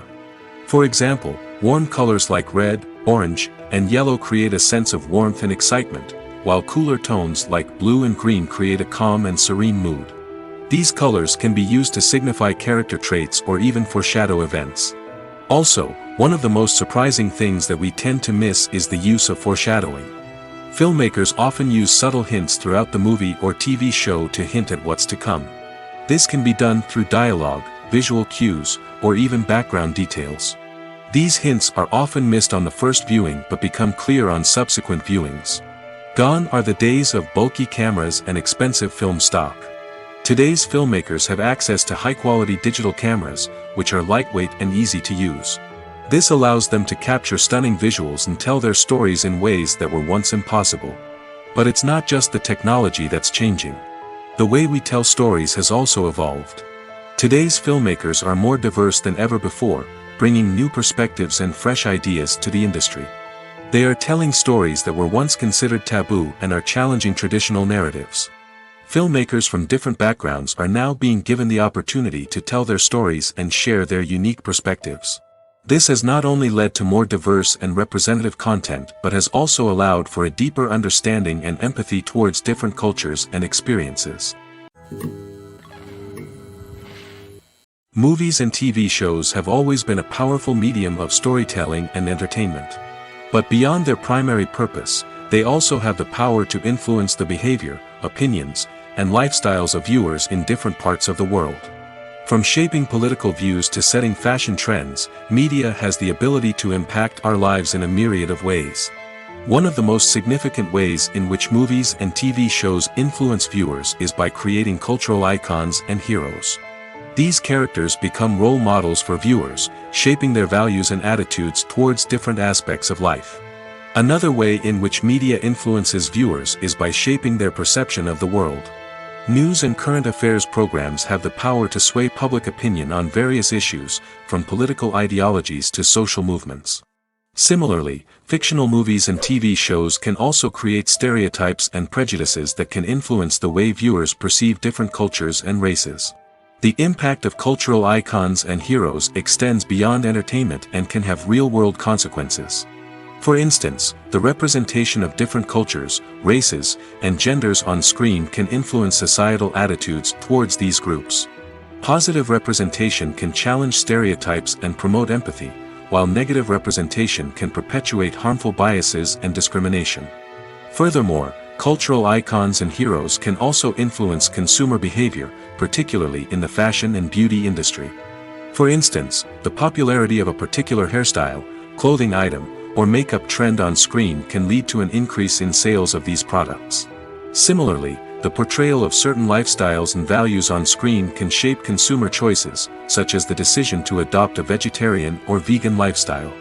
For example, warm colors like red, orange, and yellow create a sense of warmth and excitement, while cooler tones like blue and green create a calm and serene mood. These colors can be used to signify character traits or even foreshadow events. Also, one of the most surprising things that we tend to miss is the use of foreshadowing. Filmmakers often use subtle hints throughout the movie or TV show to hint at what's to come. This can be done through dialogue, visual cues, or even background details. These hints are often missed on the first viewing but become clear on subsequent viewings. Gone are the days of bulky cameras and expensive film stock. Today's filmmakers have access to high-quality digital cameras, which are lightweight and easy to use. This allows them to capture stunning visuals and tell their stories in ways that were once impossible. But it's not just the technology that's changing. The way we tell stories has also evolved. Today's filmmakers are more diverse than ever before, bringing new perspectives and fresh ideas to the industry. They are telling stories that were once considered taboo and are challenging traditional narratives. Filmmakers from different backgrounds are now being given the opportunity to tell their stories and share their unique perspectives. This has not only led to more diverse and representative content but has also allowed for a deeper understanding and empathy towards different cultures and experiences. Movies and TV shows have always been a powerful medium of storytelling and entertainment. But beyond their primary purpose, they also have the power to influence the behavior, opinions, and lifestyles of viewers in different parts of the world. From shaping political views to setting fashion trends, media has the ability to impact our lives in a myriad of ways. One of the most significant ways in which movies and TV shows influence viewers is by creating cultural icons and heroes. These characters become role models for viewers, shaping their values and attitudes towards different aspects of life. Another way in which media influences viewers is by shaping their perception of the world. News and current affairs programs have the power to sway public opinion on various issues, from political ideologies to social movements. Similarly, fictional movies and TV shows can also create stereotypes and prejudices that can influence the way viewers perceive different cultures and races. The impact of cultural icons and heroes extends beyond entertainment and can have real-world consequences. For instance, the representation of different cultures, races, and genders on screen can influence societal attitudes towards these groups. Positive representation can challenge stereotypes and promote empathy, while negative representation can perpetuate harmful biases and discrimination. Furthermore, cultural icons and heroes can also influence consumer behavior, particularly in the fashion and beauty industry. For instance, the popularity of a particular hairstyle, clothing item, or makeup trend on screen can lead to an increase in sales of these products. Similarly, the portrayal of certain lifestyles and values on screen can shape consumer choices, such as the decision to adopt a vegetarian or vegan lifestyle.